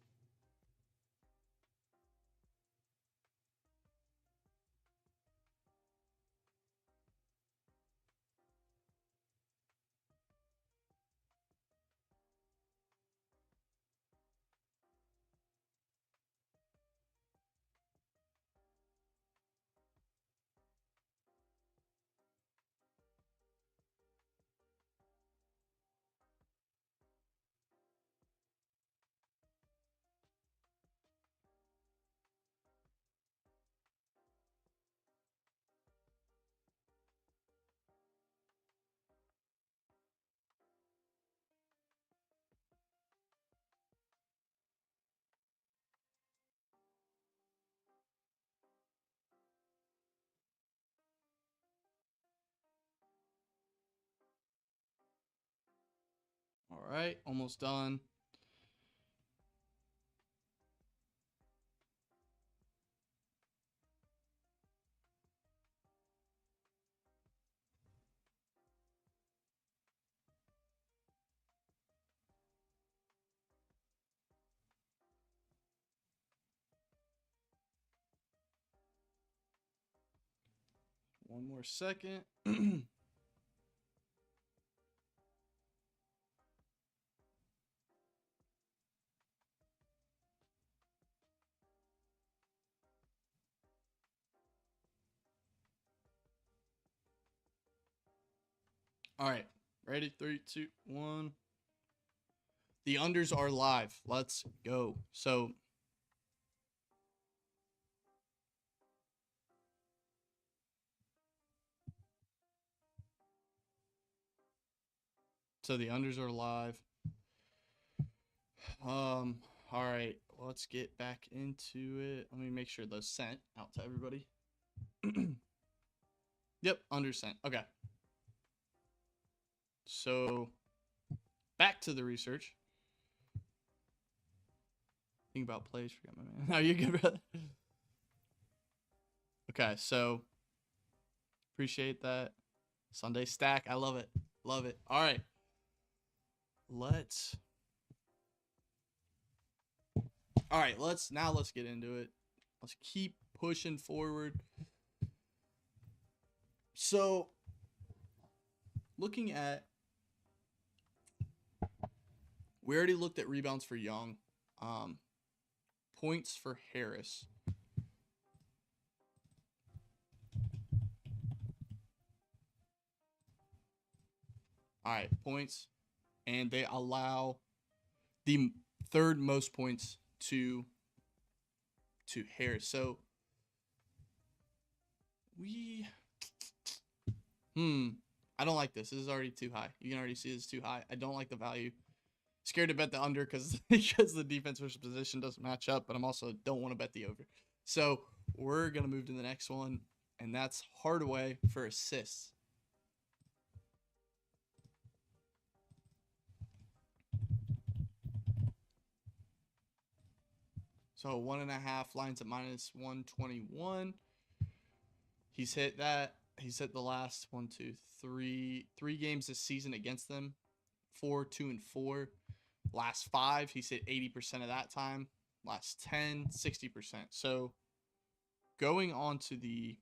All right, almost done. One more second. All right, ready? 3, 2, 1. The unders are live. Let's go. So the unders are live. All right, let's get back into it. Let me make sure those sent out to everybody. Yep, under sent. Okay. So back to the research. Think about plays. Forgot my man. How you good, brother? Okay, so appreciate that. Sunday stack. I love it. Love it. All right. Let's get into it. Let's keep pushing forward. So looking at, we already looked at rebounds for Young, points for Harris. All right, points, and they allow the third most points to Harris. So I don't like this. This is already too high. You can already see it's too high. I don't like the value. Scared to bet the under because the defense versus position doesn't match up, but I'm also don't want to bet the over. So we're gonna move to the next one, and that's Hardaway for assists. So 1.5 lines at minus 121. He's hit that. He's hit the last 3 games this season against them. 4, 2, and 4. Last 5, he's hit 80% of that time. Last 10, 60%. So going on to the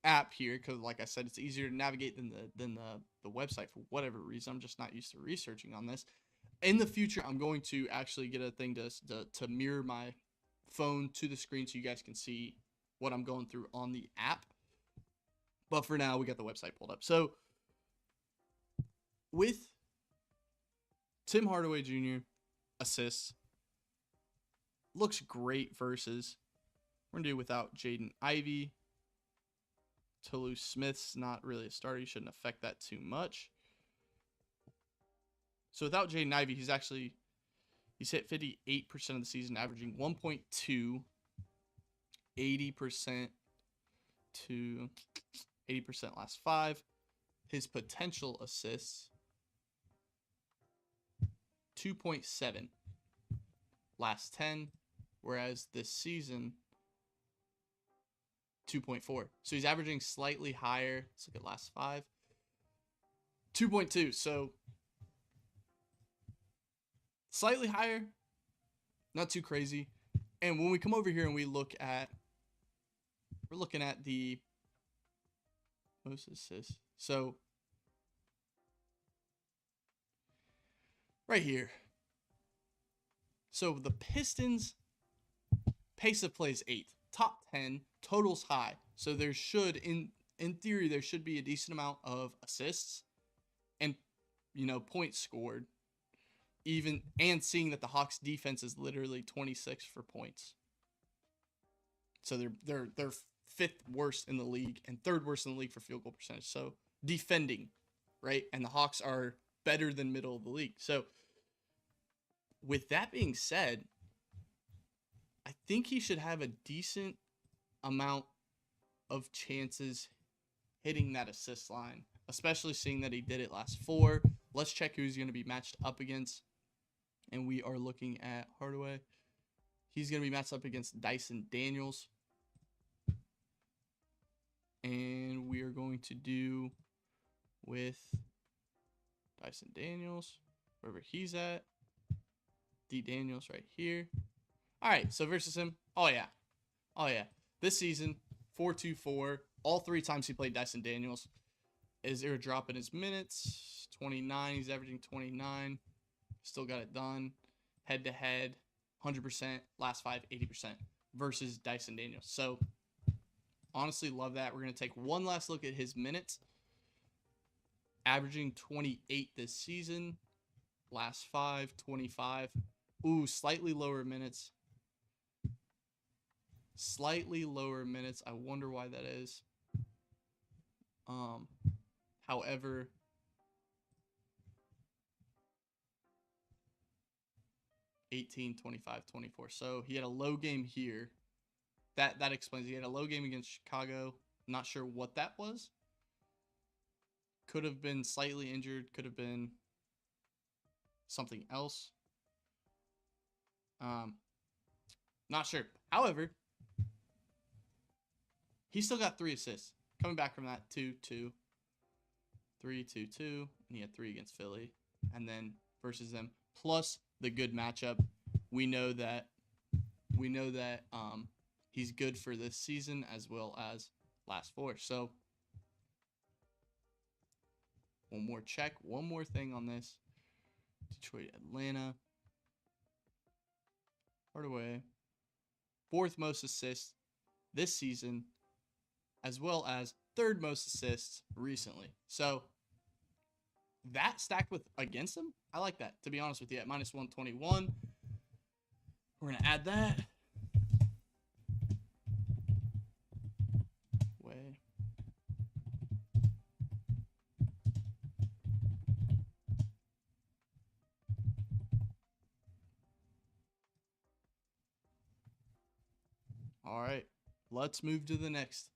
app here, because like I said, it's easier to navigate than the website for whatever reason. I'm just not used to researching on this. In the future, I'm going to actually get a thing to mirror my phone to the screen so you guys can see what I'm going through on the app. But for now, we got the website pulled up. So with Tim Hardaway Jr. assists, looks great versus. We're going to do without Jaden Ivey. Toulouse Smith's not really a starter. He shouldn't affect that too much. So without Jaden Ivey, he's hit 58% of the season, averaging 1.2, 80% to 80% last 5. His potential assists, 2.7 last 10, whereas this season, 2.4. So he's averaging slightly higher. Let's look at last 5. 2.2. So slightly higher, not too crazy. And when we come over here and we're looking at the most assists. So right here. So the Pistons pace of play is 8th. Top 10, totals high. So there should, in theory, there should be a decent amount of assists and, points scored. Even, and seeing that the Hawks defense is literally 26 for points. So they're 5th worst in the league and 3rd worst in the league for field goal percentage. So defending, right? And the Hawks are better than middle of the league. So with that being said, I think he should have a decent amount of chances hitting that assist line, especially seeing that he did it last 4. Let's check who he's going to be matched up against. And we are looking at Hardaway. He's going to be matched up against Dyson Daniels. And we are going to do with Dyson Daniels, wherever he's at. D. Daniels right here. All right, so versus him. Oh, yeah. This season, 4-2-4. All 3 times he played Dyson Daniels. Is there a drop in his minutes? 29. He's averaging 29. Still got it done. Head-to-head, 100%. Last 5, 80%. Versus Dyson Daniels. So, honestly, love that. We're going to take one last look at his minutes. Averaging 28 this season. Last 5, 25. Ooh, slightly lower minutes. Slightly lower minutes. I wonder why that is. However, (18, 25, 24). So he had a low game here. That explains. He had a low game against Chicago. Not sure what that was. Could have been slightly injured. Could have been something else. Not sure. However, he still got 3 assists. Coming back from that, 2-2. 3-2-2. And he had 3 against Philly. And then versus them. Plus the good matchup. We know that he's good for this season as well as last 4. So one more check. One more thing on this. Detroit, Atlanta. Hardaway. 4th most assists this season, as well as 3rd most assists recently. So that stacked with against him, I like that, to be honest with you, at minus 121. We're going to add that. Way. All right, let's move to the next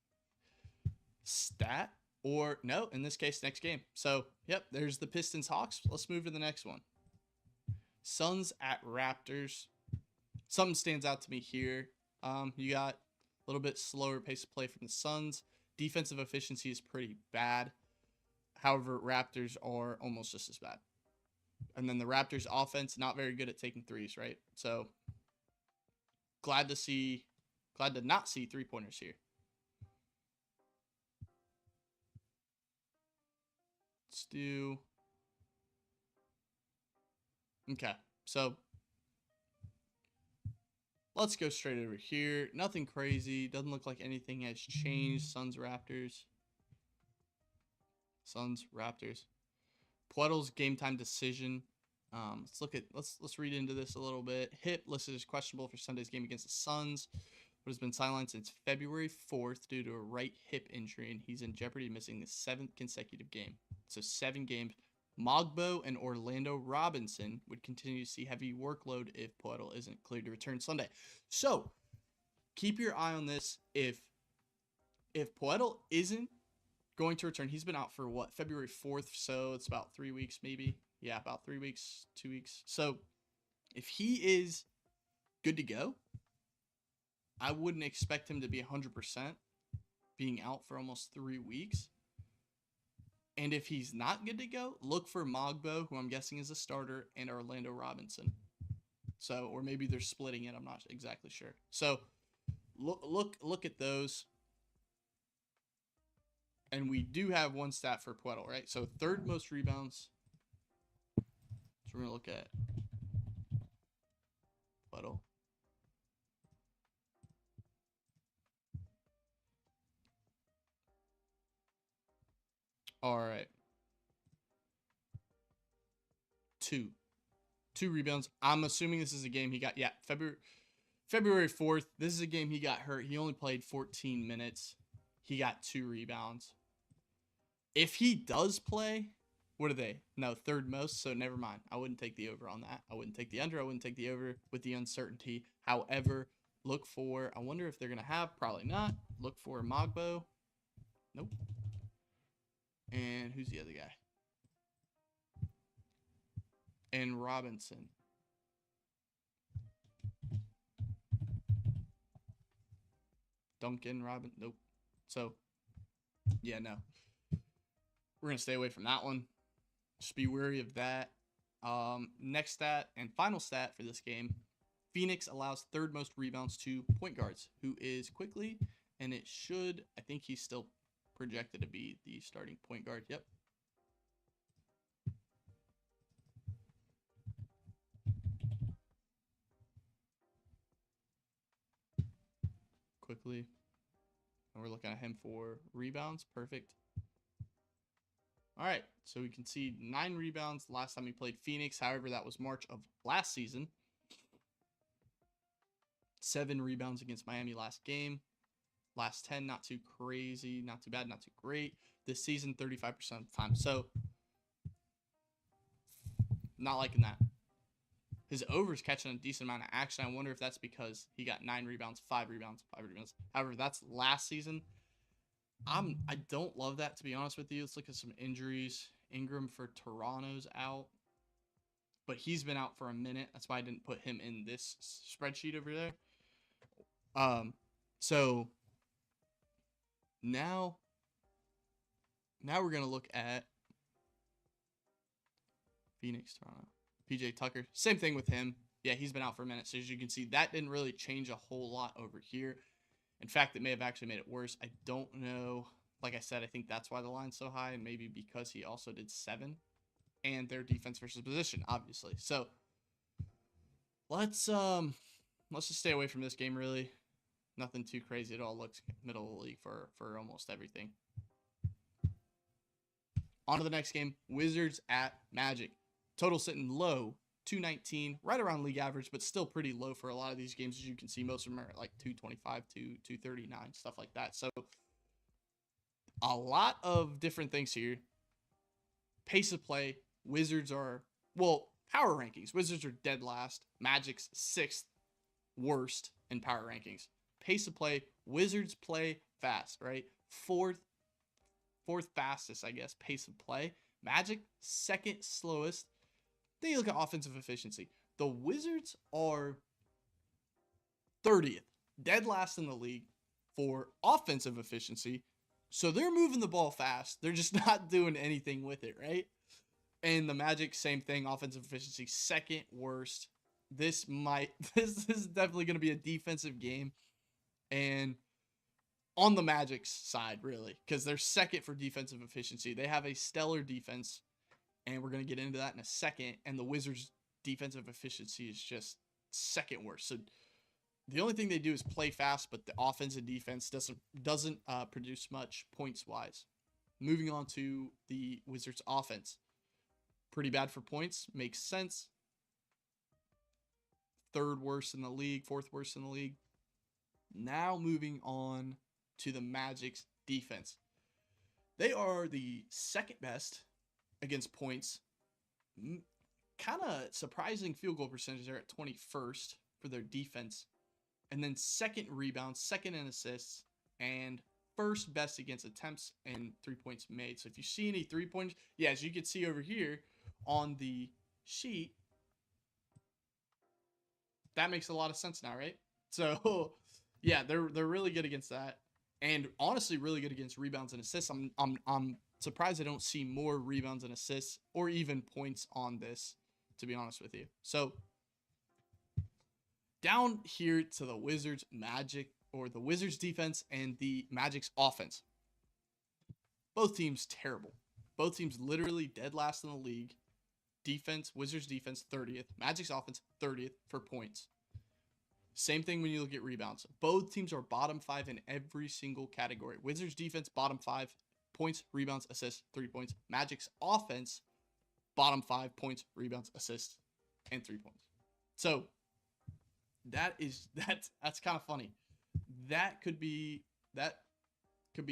stat, or no, in this case, next game. So, yep, there's the Pistons Hawks. Let's move to the next one. Suns at Raptors. Something stands out to me here. You got a little bit slower pace of play from the Suns. Defensive efficiency is pretty bad. However, Raptors are almost just as bad. And then the Raptors offense, not very good at taking threes, right? So glad to not see 3-pointers here. Let's do. Okay, so let's go straight over here. Nothing crazy. Doesn't look like anything has changed. Suns, Raptors. Suns, Raptors. Puel's game time decision. Let's read into this a little bit. Hip listed as questionable for Sunday's game against the Suns, but has been sidelined since February 4th due to a right hip injury, and he's in jeopardy of missing the 7th consecutive game. So 7 games. Mogbo and Orlando Robinson would continue to see heavy workload if Puel isn't cleared to return Sunday. So keep your eye on this. If Puel isn't going to return, he's been out for what, February 4th, so it's about 3 weeks maybe. Yeah, about 3 weeks, 2 weeks. So if he is good to go, I wouldn't expect him to be 100% being out for almost 3 weeks. And if he's not good to go, look for Mogbo, who I'm guessing is a starter, and Orlando Robinson. So, or maybe they're splitting it. I'm not exactly sure. So look at those. And we do have one stat for Puel, right? So 3rd most rebounds. So we're going to look at Puel. All right. 2 rebounds. I'm assuming this is a game he got. Yeah, February 4th. This is a game he got hurt. He only played 14 minutes. He got 2 rebounds. If he does play, what are they? No, 3rd most, so never mind. I wouldn't take the over on that. I wouldn't take the under. I wouldn't take the over with the uncertainty. However, look for, I wonder if they're going to have, probably not. Look for Mogbo. Nope. And who's the other guy? And Robinson. Duncan Robin. Nope. So, yeah, no. We're going to stay away from that one. Just be wary of that. Next stat and final stat for this game. Phoenix allows 3rd most rebounds to point guards, who is Quickly, and it should, I think he's still projected to be the starting point guard. Yep. Quickly. And we're looking at him for rebounds. Perfect. All right, so we can see 9 rebounds last time he played Phoenix. However, that was March of last season. 7 rebounds against Miami last game. Last 10, not too crazy, not too bad, not too great. This season, 35% of the time. So, not liking that. His over's catching a decent amount of action. I wonder if that's because he got 9 rebounds, 5 rebounds, 5 rebounds. However, that's last season. I don't love that, to be honest with you. Let's look at some injuries. Ingram for Toronto's out, but he's been out for a minute. That's why I didn't put him in this spreadsheet over there. So now we're gonna look at Phoenix, Toronto, PJ Tucker. Same thing with him. Yeah, he's been out for a minute. So as you can see, that didn't really change a whole lot over here. In fact, it may have actually made it worse. I don't know. Like I said, I think that's why the line's so high, and maybe because he also did 7, and their defense versus position, obviously. So let's just stay away from this game. Really, nothing too crazy at all. Looks middle of the league for almost everything. On to the next game: Wizards at Magic. Total sitting low. 219, right around league average, but still pretty low for a lot of these games. As you can see, most of them are at like 225 to 239, stuff like that. So a lot of different things here. Pace of play, Wizards are, well, power rankings. Wizards are dead last. Magic's 6th worst in power rankings. Pace of play, Wizards play fast, right? Fourth fastest, I guess, pace of play. Magic, 2nd slowest. Then you look at offensive efficiency. The Wizards are 30th, dead last in the league for offensive efficiency. So they're moving the ball fast. They're just not doing anything with it, right? And the Magic, same thing, offensive efficiency, second worst. This is definitely going to be a defensive game. And on the Magic's side, really, because they're second for defensive efficiency. They have a stellar defense, and we're going to get into that in a second. And the Wizards' defensive efficiency is just second worst. So the only thing they do is play fast, but the offense and defense doesn't produce much points-wise. Moving on to the Wizards' offense. Pretty bad for points. Makes sense. Third worst in the league. Fourth worst in the league. Now moving on to the Magic's defense. They are the second best against points. Kind of surprising field goal percentage. They're at 21st for their defense. And then second rebounds, second in assists, and first best against attempts and 3 points made. So if you see any 3 points, yeah, as you can see over here on the sheet, that makes a lot of sense now, right? So yeah, they're really good against that, and honestly, really good against rebounds and assists. I'm surprised I don't see more rebounds and assists or even points on this, to be honest with you. So down here to the Wizards Magic, or the Wizards defense and the Magic's offense. Both teams terrible. Both teams literally dead last in the league. Defense, Wizards defense 30th, Magic's offense 30th for points. Same thing when you look at rebounds. Both teams are bottom 5 in every single category. Wizards defense bottom 5, points, rebounds, assists, 3 points. Magic's offense bottom 5, points, rebounds, assists, and 3 points. So that's kind of funny. That could be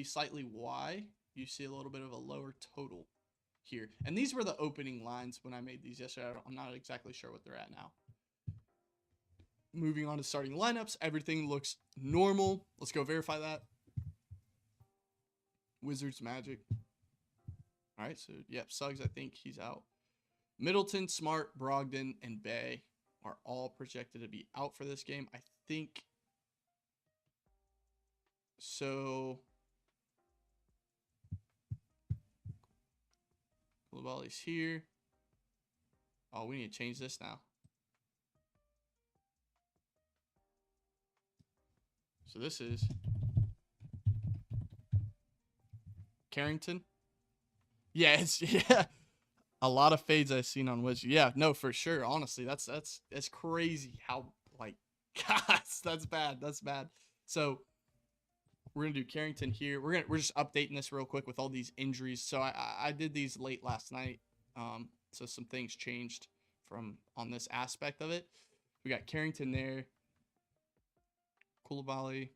slightly why you see a little bit of a lower total here. And these were the opening lines when I made these yesterday. I'm not exactly sure what they're at now. Moving on to starting lineups, everything looks normal. Let's go verify that. Wizards, Magic. All right, so yep, Suggs, I think he's out. Middleton, Smart, Brogdon, and Bay are all projected to be out for this game. I think so. Koulibaly's here. Oh, we need to change this now. So this is Carrington. Yeah, yeah. A lot of fades I've seen on Wizards. Yeah, no, for sure. Honestly, that's crazy how, like, gosh, that's bad. That's bad. So we're gonna do Carrington here. We're just updating this real quick with all these injuries. So I did these late last night. So some things changed from on this aspect of it. We got Carrington there. Koulibaly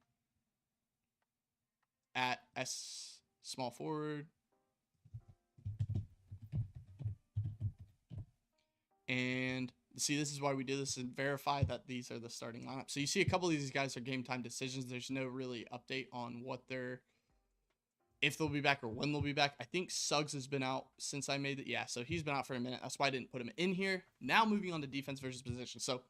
at S small forward. And see, this is why we do this, and verify that these are the starting lineup. So you see a couple of these guys are game time decisions. There's no really update on what they're, if they'll be back or when they'll be back. I think Suggs has been out since I made it. Yeah, so he's been out for a minute. That's why I didn't put him in here. Now moving on to defense versus position. So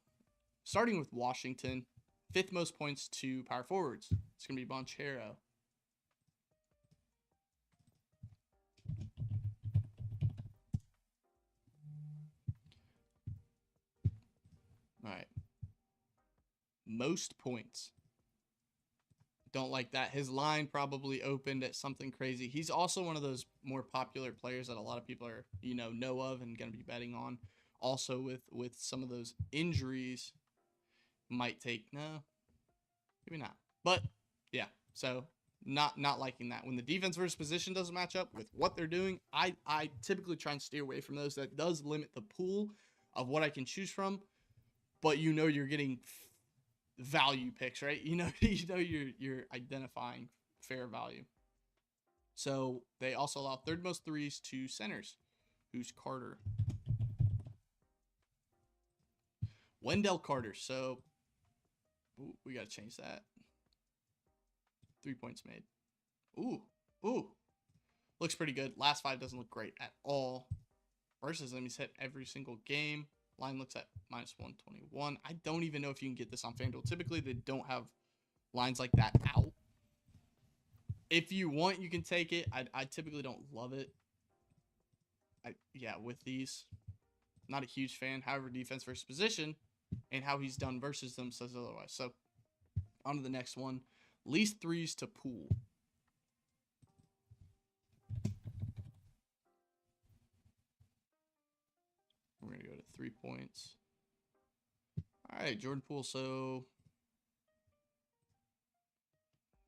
starting with Washington, 5th most points to power forwards. It's going to be Banchero. All right. Most points. Don't like that. His line probably opened at something crazy. He's also one of those more popular players that a lot of people are, know of and going to be betting on. Also with some of those injuries, might take, no, maybe not. But yeah, so not liking that. When the defense versus position doesn't match up with what they're doing, I typically try and steer away from those. That does limit the pool of what I can choose from. But you're getting value picks, right? You're identifying fair value. So they also allow 3rd most threes to centers, who's Carter. Wendell Carter. So we got to change that. 3 points made. Ooh. Looks pretty good. Last 5 doesn't look great at all. Versus him, he's hit every single game. Line looks at minus 121. I don't even know if you can get this on FanDuel. Typically, they don't have lines like that out. If you want, you can take it. I typically don't love it. Yeah, with these, not a huge fan. However, defense versus position and how he's done versus them says otherwise. So, on to the next one. Least threes to pool. We're going to go to 3 points. All right, Jordan Poole. So,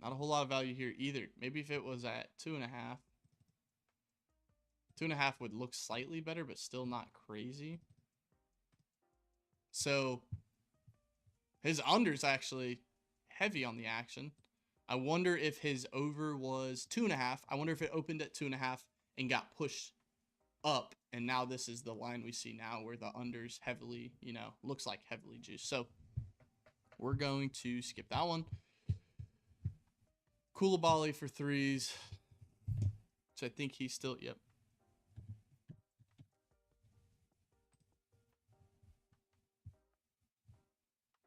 not a whole lot of value here either. Maybe if it was at 2.5. 2.5 would look slightly better, but still not crazy. So, his under's actually heavy on the action. I wonder if his over was 2.5. I wonder if it opened at 2.5 and got pushed up. And now this is the line we see now where the under's heavily, looks like heavily juiced. So we're going to skip that one. Koulibaly for threes. So I think he's still, yep.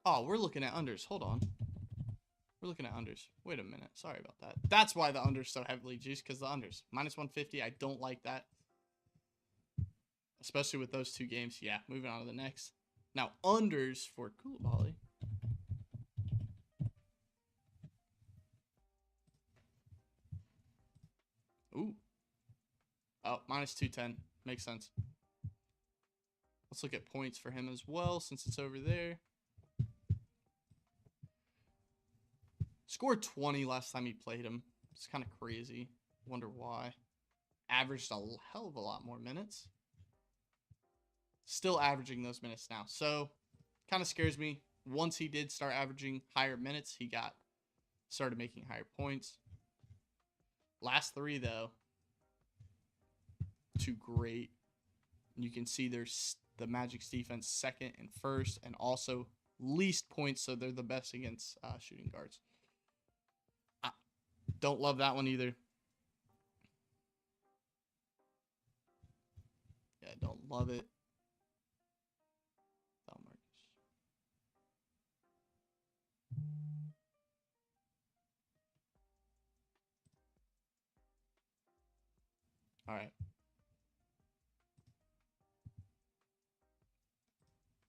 Oh, we're looking at unders. Hold on. We're looking at unders. Wait a minute. Sorry about that. That's why the under's so heavily juiced, because the unders. Minus 150, I don't like that. Especially with those two games. Yeah, moving on to the next. Now, unders for Koulibaly. Ooh. Oh, minus 210. Makes sense. Let's look at points for him as well, since it's over there. Scored 20 last time he played him. It's kind of crazy. Wonder why. Averaged a hell of a lot more minutes. Still averaging those minutes now. So, kind of scares me. Once he did start averaging higher minutes, he started making higher points. Last three, though, too great. You can see there's the Magic's defense second and first, and also least points, so they're the best against shooting guards. Don't love that one either. Yeah, don't love it. All right.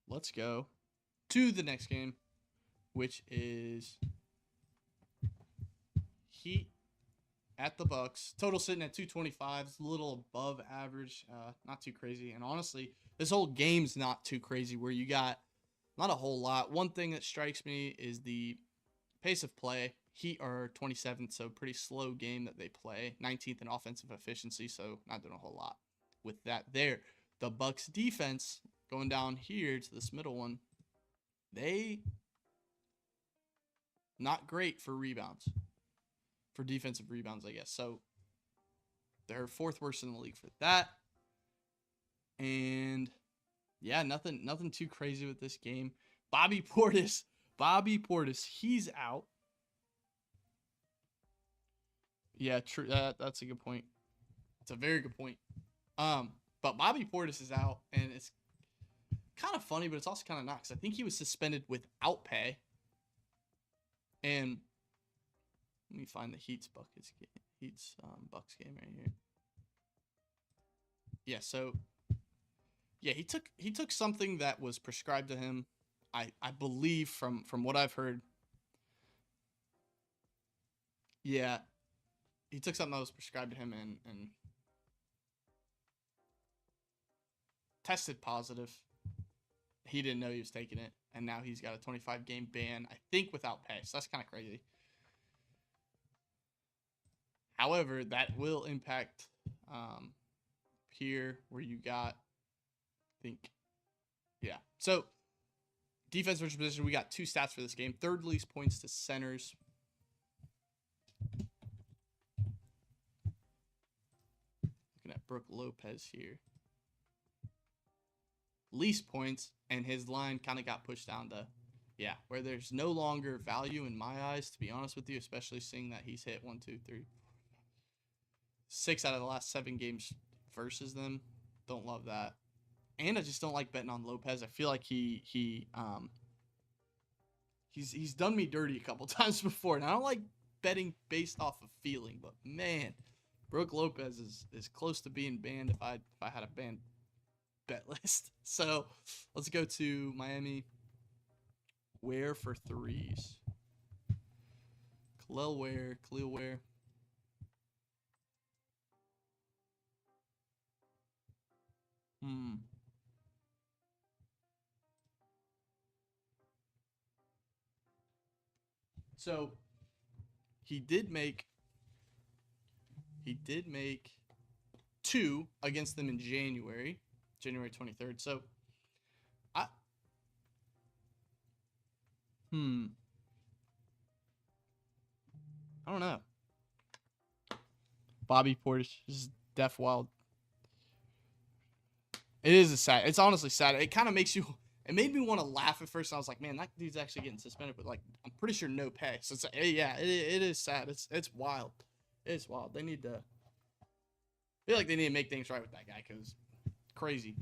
Let's go to the next game, which is Heat at the Bucks. Total sitting at 225. It's a little above average. Not too crazy. And honestly, this whole game's not too crazy where you got not a whole lot. One thing that strikes me is the pace of play. Heat are 27th, so pretty slow game that they play. 19th in offensive efficiency, so not doing a whole lot with that there. The Bucks defense, going down here to this middle one, they not great for rebounds. For defensive rebounds, I guess. So they're fourth worst in the league for that. And yeah, nothing too crazy with this game. Bobby Portis, he's out. Yeah, true. That's a good point. It's a very good point. But Bobby Portis is out, and it's kind of funny, but it's also kind of not, because I think he was suspended without pay. And let me find the Heat's Bucks game right here. Yeah, so yeah, he took something that was prescribed to him. I believe from what I've heard. Yeah, he took something that was prescribed to him and tested positive. He didn't know he was taking it, and now he's got a 25-game ban, I think, without pay. So that's kind of crazy. However, that will impact here where you got, I think, yeah. So defense versus position, we got two stats for this game. Third least points to centers. Looking at Brook Lopez here. Least points, and his line kind of got pushed down to, yeah, where there's no longer value in my eyes, to be honest with you, especially seeing that he's hit 6 out of the last 7 games versus them. Don't love that. And I just don't like betting on Lopez. I feel like he's done me dirty a couple times before, and I don't like betting based off of feeling. But man, Brooke Lopez is close to being banned if I had a banned bet list. So let's go to Miami. Ware for threes. Khalil Ware. So he did make two against them in January 23rd. So I I don't know. Bobby Portis is deaf wild. It is a sad. It's honestly sad. It kind of makes you. It made me want to laugh at first. I was like, man, that dude's actually getting suspended, but like, I'm pretty sure no pay. So it's yeah, it is sad. It's wild. It's wild. They need to. I feel like they need to make things right with that guy because crazy.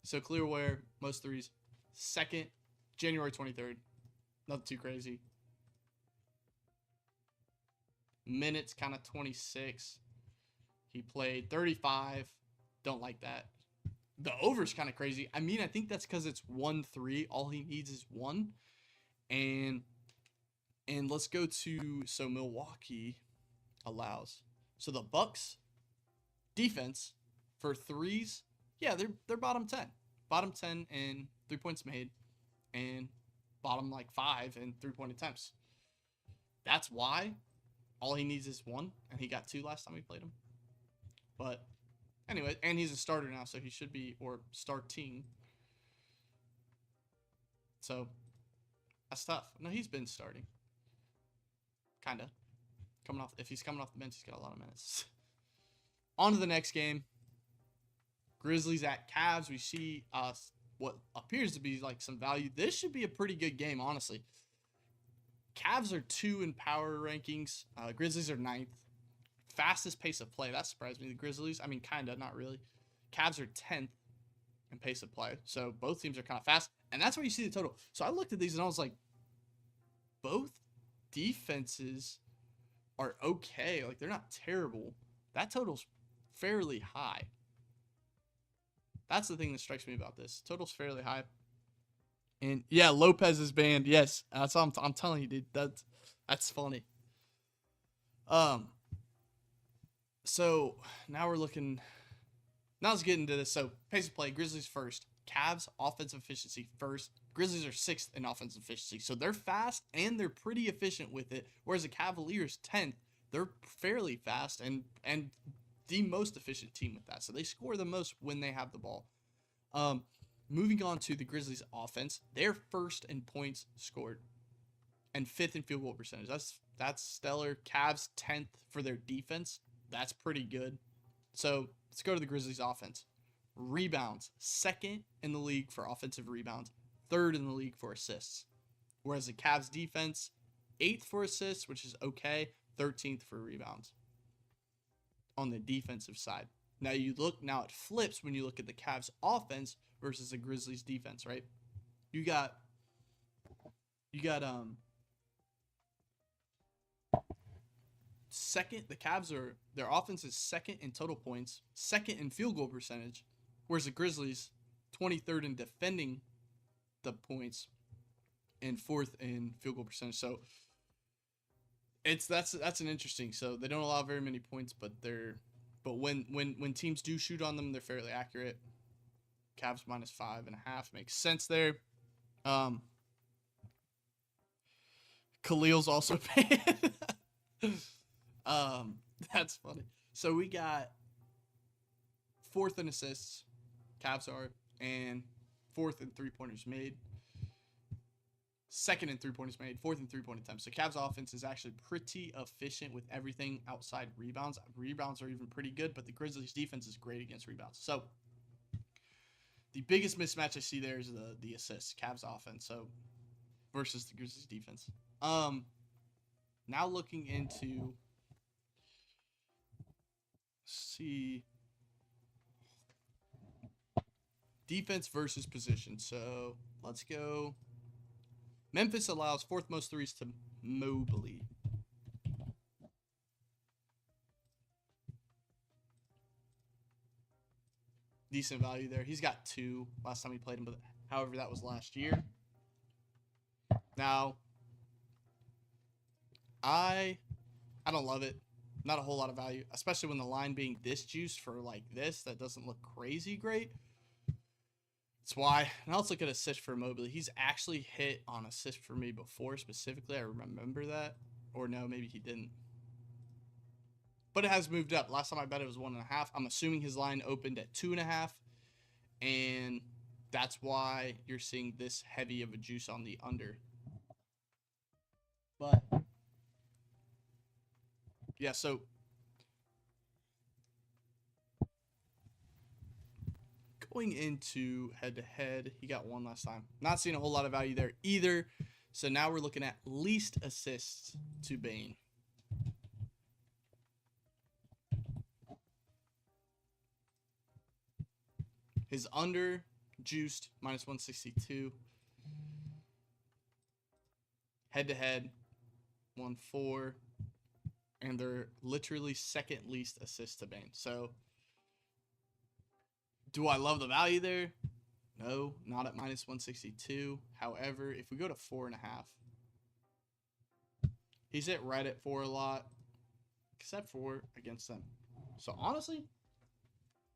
So Clearware, most threes. Second, January 23rd. Nothing too crazy. Minutes, kind of 26. He played 35. Don't like that. The over's kind of crazy. I mean, I think that's because it's 1-3. All he needs is one. And let's go to, so Milwaukee allows. So the Bucks defense for threes, yeah, they're bottom 10. Bottom 10 in 3 points made and bottom like 5 in 3-point attempts. That's why all he needs is one, and he got 2 last time we played him. But anyway, and he's a starter now, so he should be, or starting. So that's tough. No, he's been starting. Kind of. If he's coming off the bench, he's got a lot of minutes. On to the next game. Grizzlies at Cavs. We see what appears to be like some value. This should be a pretty good game, honestly. Cavs are 2 in power rankings. Grizzlies are 9th. Fastest pace of play. That surprised me. The Grizzlies, I mean, kind of, not really. Cavs are 10th in pace of play. So both teams are kind of fast. And that's where you see the total. So I looked at these and I was like, both defenses are okay. Like, they're not terrible. That total's fairly high. That's the thing that strikes me about this. Total's fairly high. And yeah, Lopez is banned. Yes, that's what I'm telling you, dude. That's funny. So now we're looking. Now let's get into this. So pace of play: Grizzlies first. Cavs offensive efficiency first. Grizzlies are 6th in offensive efficiency, so they're fast and they're pretty efficient with it. Whereas the Cavaliers 10th, they're fairly fast and the most efficient team with that. So they score the most when they have the ball. Moving on to the Grizzlies offense, they're 1st in points scored and 5th in field goal percentage. That's stellar. Cavs 10th for their defense. That's pretty good. So let's go to the Grizzlies offense. Rebounds, 2nd in the league for offensive rebounds, 3rd in the league for assists. Whereas the Cavs defense, 8th for assists, which is okay, 13th for rebounds on the defensive side. Now it flips when you look at the Cavs offense versus the Grizzlies defense, right? You got second, the Cavs their offense is 2nd in total points, 2nd in field goal percentage, whereas the Grizzlies 23rd in defending the points and 4th in field goal percentage. So that's an interesting. So they don't allow very many points, but when teams do shoot on them, they're fairly accurate. Cavs -5.5 makes sense there. Khalil's also banned. That's funny. So we got 4th in assists, Cavs are, and 4th in 3-pointers made. 2nd in 3-pointers made, 4th in 3-point attempts. So Cavs offense is actually pretty efficient with everything outside rebounds. Rebounds are even pretty good, but the Grizzlies defense is great against rebounds. So the biggest mismatch I see there is the assists, Cavs offense, so versus the Grizzlies defense. Now looking into defense versus position. So let's go. Memphis allows 4th most threes to Mobley. Decent value there. He's got 2 last time he played him, but however, that was last year. Now, I don't love it. Not a whole lot of value, especially when the line being this juice for like this. That doesn't look crazy great. That's why. Now let's look at assist for Mobley. He's actually hit on assist for me before specifically. I remember that. Or no, maybe he didn't. But it has moved up. Last time I bet it was 1.5. I'm assuming his line opened at 2.5. And that's why you're seeing this heavy of a juice on the under. But yeah, so going into head-to-head, he got 1 last time. Not seeing a whole lot of value there either. So now we're looking at least assists to Bane. His under juiced -162. Head-to-head 1.4. And they're literally second least assist to Bane. So, do I love the value there? No, not at -162. However, if we go to 4.5, he's hit right at 4 a lot, except for against them. So, honestly,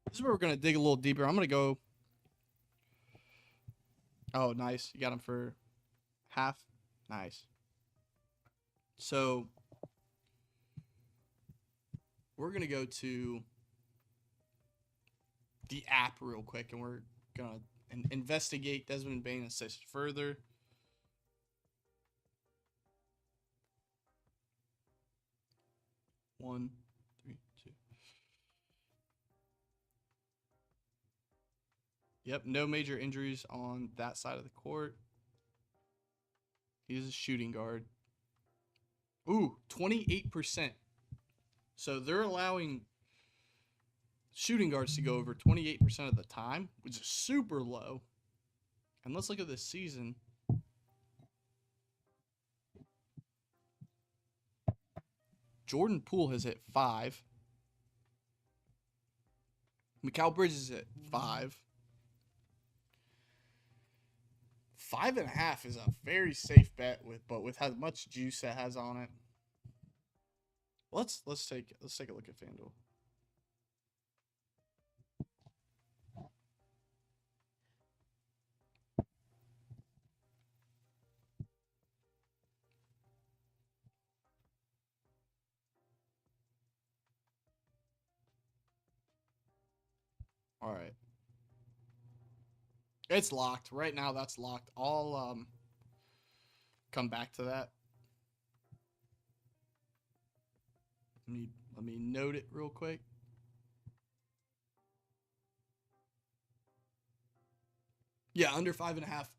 this is where we're going to dig a little deeper. I'm going to go. Oh, nice. You got him for half. Nice. So, we're going to go to the app real quick, and we're going to investigate Desmond Bane assist further. One, three, two. Yep, no major injuries on that side of the court. He's a shooting guard. Ooh, 28%. So they're allowing shooting guards to go over 28% of the time, which is super low. And let's look at this season. Jordan Poole has hit 5. Mikal Bridges hit 5. 5.5 is a very safe bet with how much juice that has on it. Let's take a look at FanDuel. All right. It's locked. Right now that's locked. I'll come back to that. Let me note it real quick. Yeah, under 5.5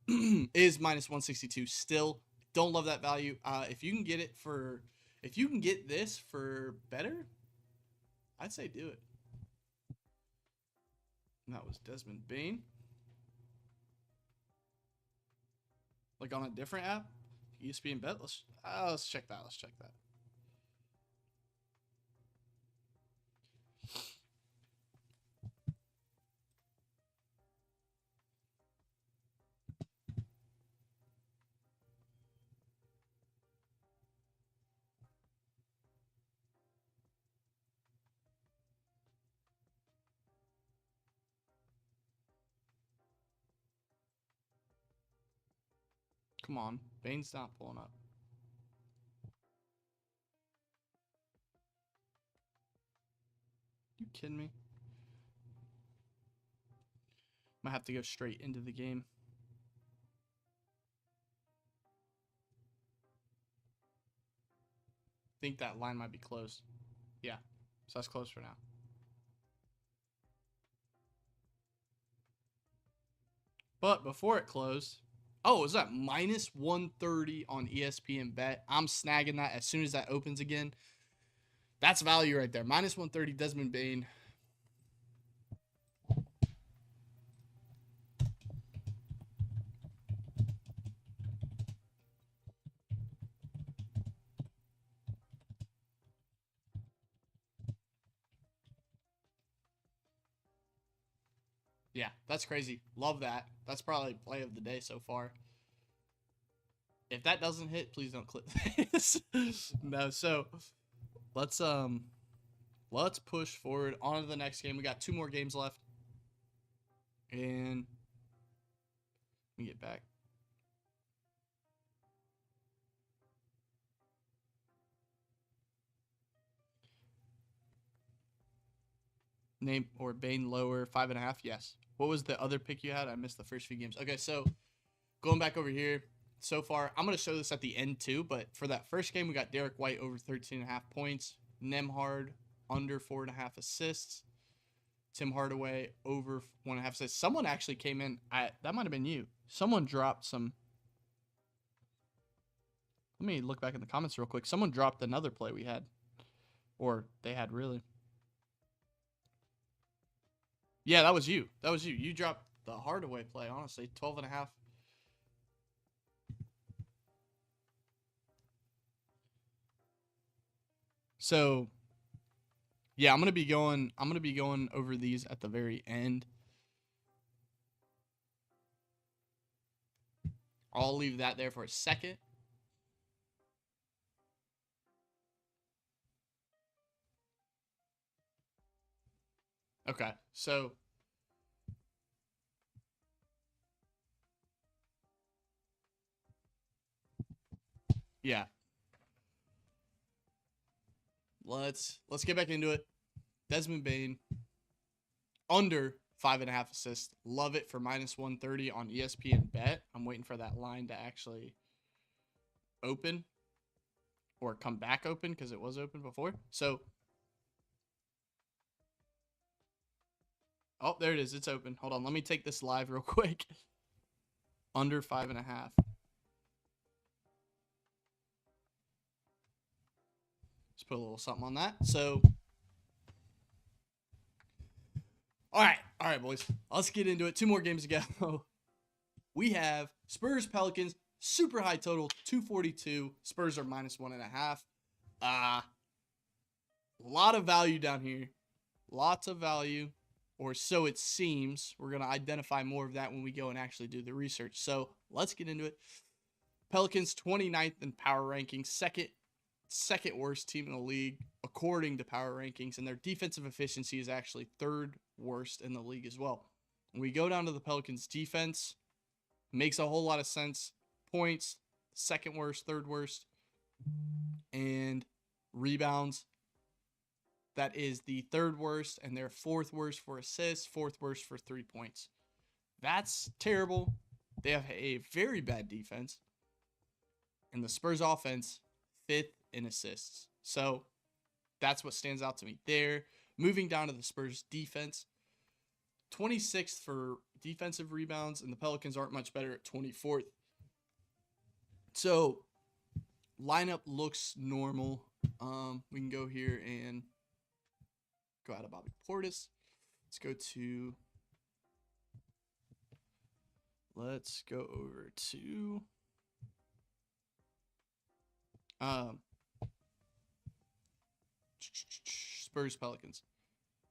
is -162. Still, don't love that value. If you can get this for better, I'd say do it. And that was Desmond Bane. Like on a different app, ESPN Bet. Let's check that. Let's check that. Come on, Bane's not pulling up. You kidding me? Might have to go straight into the game. Think that line might be closed. Yeah, so that's closed for now. But before it closed, oh, is that -130 on ESPN Bet? I'm snagging that as soon as that opens again. That's value right there. -130 Desmond Bane. Yeah, that's crazy. Love that. That's probably play of the day so far. If that doesn't hit, please don't click this. No, so let's push forward on to the next game. We got 2 more games left. And let me get back. Name or Bane lower 5.5. Yes. What was the other pick you had? I missed the first few games. Okay, so going back over here. So far, I'm going to show this at the end too, but for that first game, we got Derek White over 13.5 points, Nemhard under 4.5 assists, Tim Hardaway over 1.5 assists. Someone actually came in, that might have been you. Someone dropped some. Let me look back in the comments real quick. Someone dropped another play we had, or they had really. Yeah, that was you. That was you. You dropped the Hardaway play, honestly, 12.5. So, yeah, I'm gonna be going over these at the very end. I'll leave that there for a second. Okay, so yeah, let's get back into it. Desmond Bane under 5.5 assists. Love it for -130 on ESPN Bet. I'm waiting for that line to actually open or come back open because it was open before. So, oh, there it is. It's open. Hold on. Let me take this live real quick. Under 5.5. Let's put a little something on that. So, all right, boys. Let's get into it. 2 more games to go. We have Spurs Pelicans, super high total, 242. Spurs are -1.5. A lot of value down here. Lots of value, or so it seems. We're going to identify more of that when we go and actually do the research. So let's get into it. Pelicans 29th in power rankings, second worst team in the league according to power rankings, and their defensive efficiency is actually 3rd worst in the league as well. When we go down to the Pelicans defense, makes a whole lot of sense. Points, 2nd worst, 3rd worst, and rebounds, that is the 3rd worst, and they're 4th worst for assists, 4th worst for 3 points. That's terrible. They have a very bad defense, and the Spurs offense 5th in assists. So that's what stands out to me there. Moving down to the Spurs defense, 26th for defensive rebounds, and the Pelicans aren't much better at 24th. So lineup looks normal. We can go here and go out of Bobby Portis. Let's go over to Spurs Pelicans.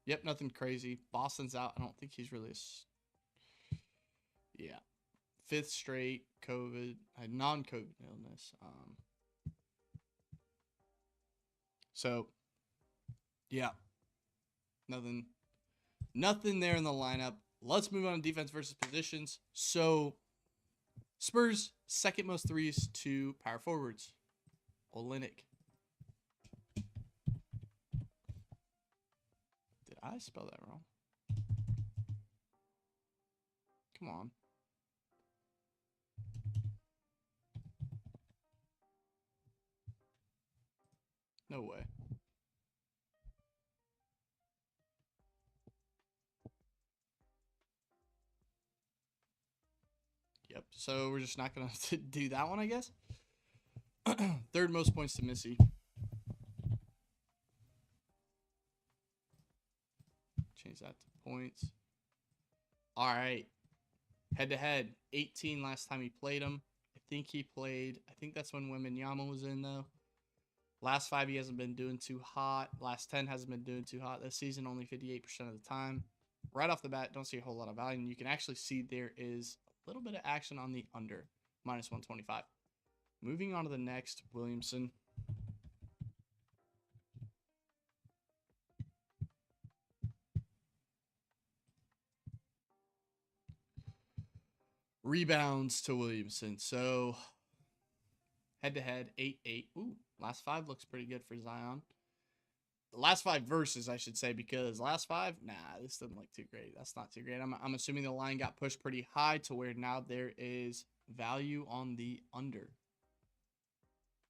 Yep, nothing crazy. Boston's out. I don't think he's really yeah. 5th straight COVID, non-COVID illness. So yeah, nothing there in the lineup. Let's move on to defense versus positions. So Spurs 2nd most threes to power forwards. Olynyk. Did I spell that wrong? Come on. No way. Yep. So we're just not going to do that one, I guess. 3rd most points to Missy. Change that to points. All right. Head-to-head. 18 last time he played him. I think that's when Wembanyama was in, though. Last 5, he hasn't been doing too hot. Last 10 hasn't been doing too hot this season, only 58% of the time. right off the bat, don't see a whole lot of value. And you can actually see there is a little bit of action on the under, minus 125. Moving on to the next, Williamson. Rebounds to Williamson. So head to head, 8-8. Ooh, last 5 looks pretty good for Zion. The last 5 verses, I should say, because last 5, nah, this doesn't look too great. That's not too great. I'm assuming the line got pushed pretty high to where now there is value on the under.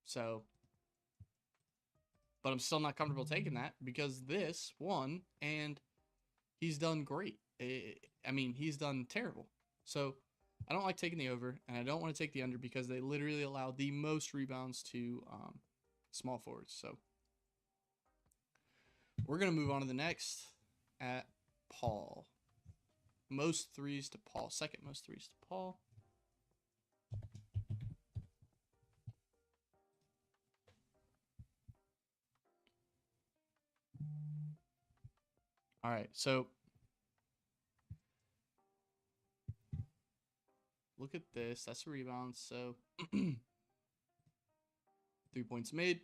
So, but I'm still not comfortable taking that because this won and he's done great. I mean, he's done terrible. So I don't like taking the over, and I don't want to take the under because they literally allow the most rebounds to small forwards. So we're going to move on to the next at Paul. Most threes to Paul. Second most threes to Paul. All right, so look at this. That's a rebound. So 3 points made.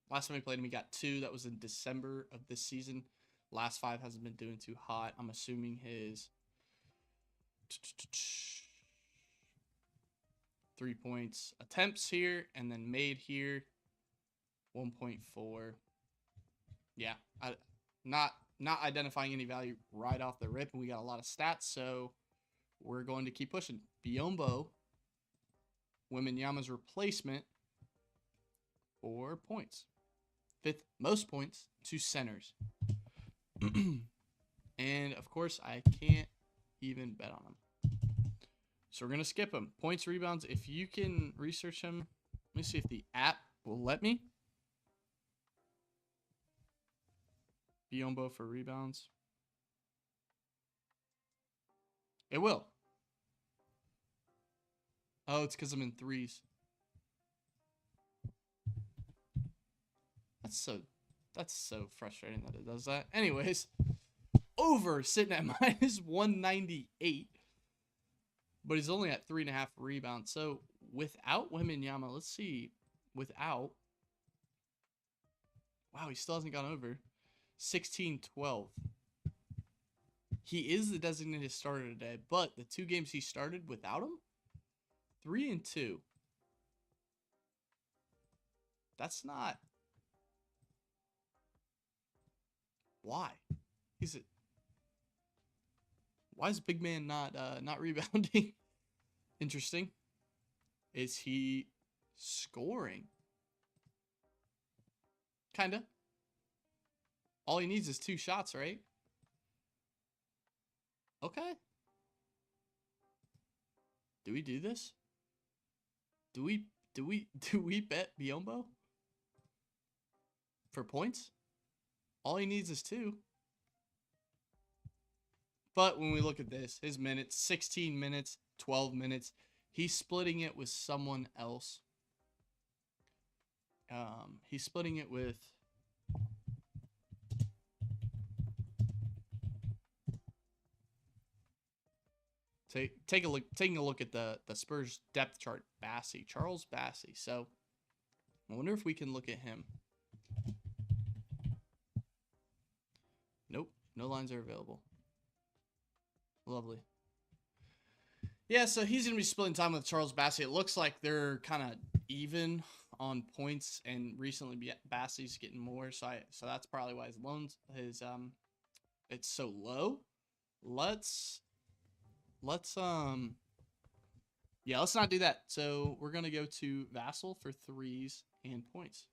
Last time we played him, he got 2. That was in December of this season. Last 5 hasn't been doing too hot. I'm assuming his 3 points attempts here and then made here 1.4. Yeah, not identifying any value right off the rip, and we got a lot of stats, so we're going to keep pushing. Biyombo, Wembanyama's replacement, 4 points. 5th most points to centers. And, of course, I can't even bet on him. So we're going to skip him. Points, rebounds. If you can research him, let me see if the app will let me. Biyombo for rebounds. It will. Oh, it's because I'm in 3s. That's so frustrating that it does that. Anyways, over sitting at minus 198. But he's only at 3.5 rebounds. So without Wembanyama, let's see. Without. Wow, he still hasn't gone over. 16-12. He is the designated starter today, but the 2 games he started without him, 3-2. That's not. Why? Why is big man not rebounding? Interesting. Is he scoring? Kinda. All he needs is 2 shots, right? Okay. Do we do this? Do we bet Biyombo for points? All he needs is 2. But when we look at this, his minutes, 16 minutes, 12 minutes, he's splitting it with someone else. He's splitting it with taking a look at the Spurs depth chart, Charles Bassey. So I wonder if we can look at him. Nope, no lines are available. Lovely. Yeah, so he's going to be splitting time with Charles Bassey. It looks like they're kind of even on points, and recently Bassey's getting more, so that's probably why it's so low. Let's not do that. So we're going to go to Vassell for 3s and points.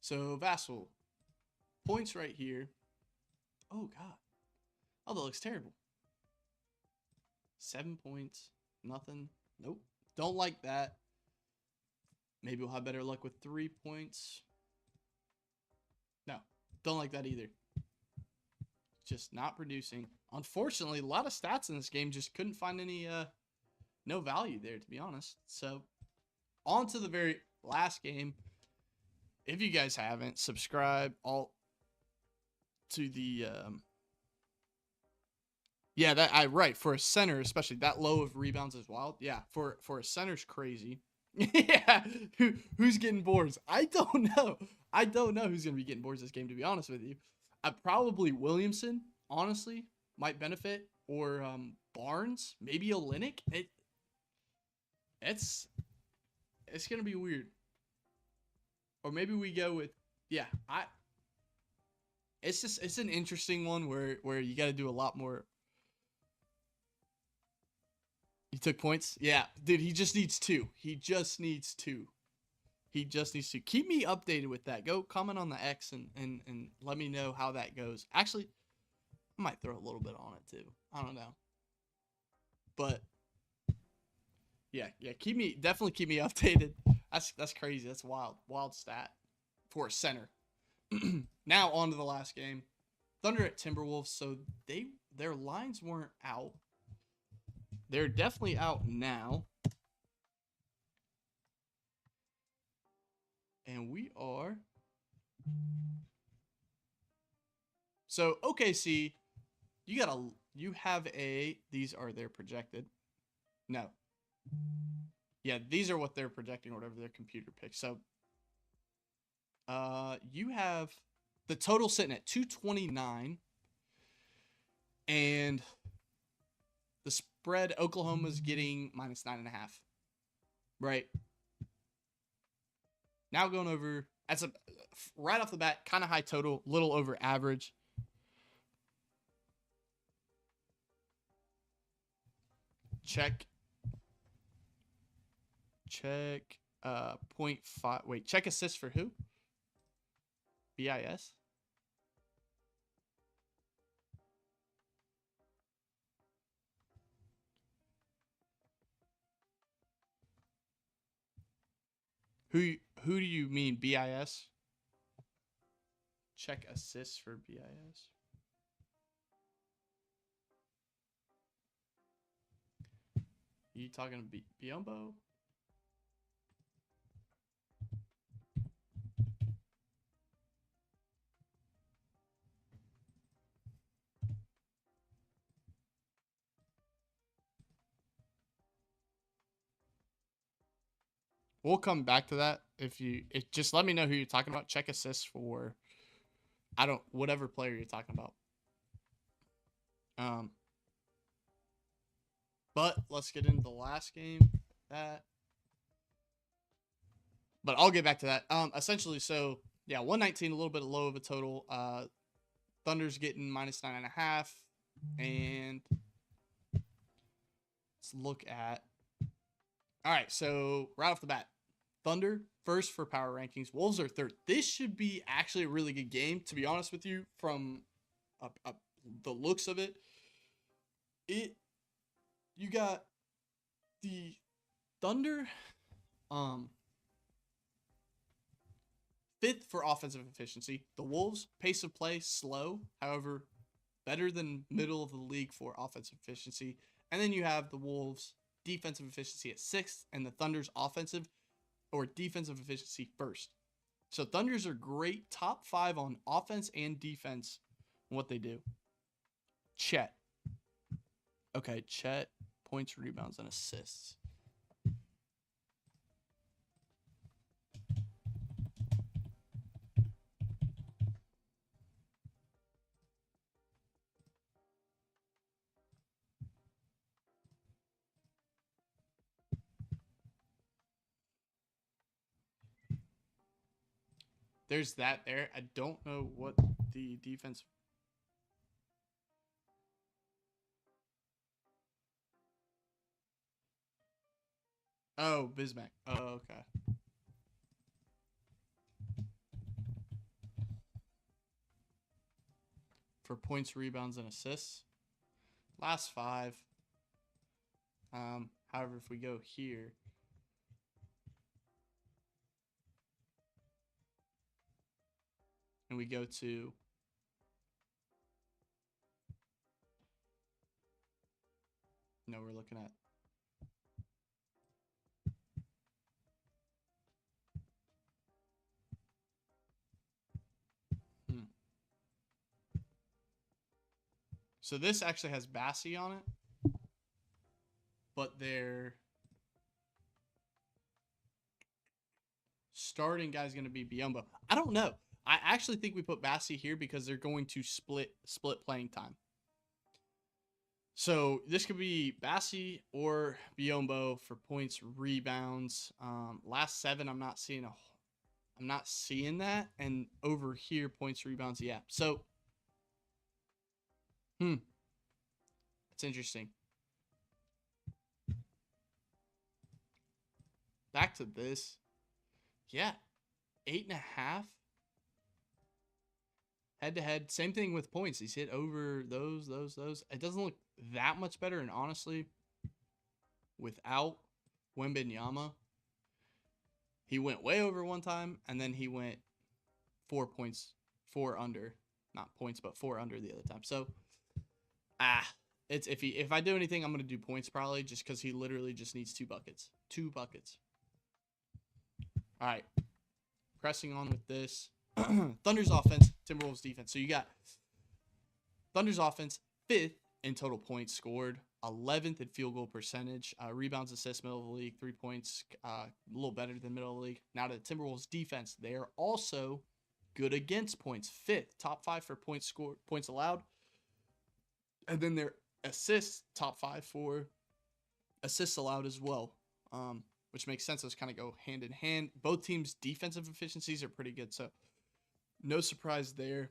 So Vassell, points right here. Oh, God. Oh, that looks terrible. 7 points. Nothing. Nope. Don't like that. Maybe we'll have better luck with 3 points. No. Don't like that either. Just not producing. Unfortunately, a lot of stats in this game just couldn't find any no value there, to be honest. So, on to the very last game. If you guys haven't, subscribe all to the yeah, that I right for a center, especially that low of rebounds is wild. Yeah, for a center's crazy. Yeah, who's getting boards? I don't know. I don't know who's gonna be getting boards this game. To be honest with you, probably Williamson. Honestly, might benefit, or Barnes, maybe Olynyk. It's gonna be weird. Or maybe we go with yeah. It's an interesting one where you got to do a lot more. He took points. Yeah, dude. He just needs two. He just needs two. Keep me updated with that. Go comment on the X and let me know how that goes. Actually, I might throw a little bit on it too. I don't know. But yeah. Definitely keep me updated. That's crazy. That's wild stat for a center. Now on to the last game. Thunder at Timberwolves. So their lines weren't out. They're definitely out now. And we are. So OKC, you have these are their projected. No. Yeah, these are what they're projecting or whatever their computer picks. So you have the total sitting at 229, and the spread Oklahoma's getting -9.5. Right. Now going over, that's a right off the bat, kind of high total, little over average. Check 0.5. Wait, check assist for who? BIS. Who do you mean BIS? Check assists for BIS. You talking to Biombo? We'll come back to that if just let me know who you're talking about. Check assists for whatever player you're talking about. But let's get into the last game. But I'll get back to that. Essentially, so yeah, 119, a little bit low of a total. Thunder's getting -9.5, and let's look at. All right, so right off the bat, Thunder first for power rankings. Wolves are third. This should be actually a really good game, to be honest with you. From the looks of it, you got the Thunder, fifth for offensive efficiency. The Wolves pace of play slow, however, better than middle of the league for offensive efficiency. And then you have the Wolves defensive efficiency at sixth, and the Thunder's offensive or defensive efficiency first. So Thunders are great, top 5 on offense and defense. What they do. Chet. Okay, Chet, points, rebounds, and assists. There's that there. I don't know what the defense. Oh, Bismack. Oh, okay. For points, rebounds, and assists. Last 5. However, if we go here. And we go to we're looking at So this actually has Bassi on it, but their starting guy is going to be Biombo. I don't know. I actually think we put Bassi here because they're going to split playing time. So this could be Bassi or Biombo for points, rebounds. Last 7, I'm not seeing that. And over here, points, rebounds, yeah. So, that's interesting. Back to this. Yeah, 8.5. Head-to-head, same thing with points. He's hit over those. It doesn't look that much better, and honestly, without Wembanyama, he went way over one time, and then he went 4 points, 4 under. Not points, but 4 under the other time. So, it's if I do anything, I'm going to do points probably, just because he literally just needs 2 buckets. 2 buckets. All right. Pressing on with this. Thunder's offense, Timberwolves defense. So you got Thunder's offense, 5th in total points scored, 11th in field goal percentage, rebounds, assists, middle of the league, 3 points, a little better than middle of the league. Now to the Timberwolves defense, they are also good against points, 5th, top 5 for points scored, points allowed, and then their assists, top 5 for assists allowed as well. Which makes sense. Those kind of go hand in hand. Both teams' defensive efficiencies are pretty good, so no surprise there.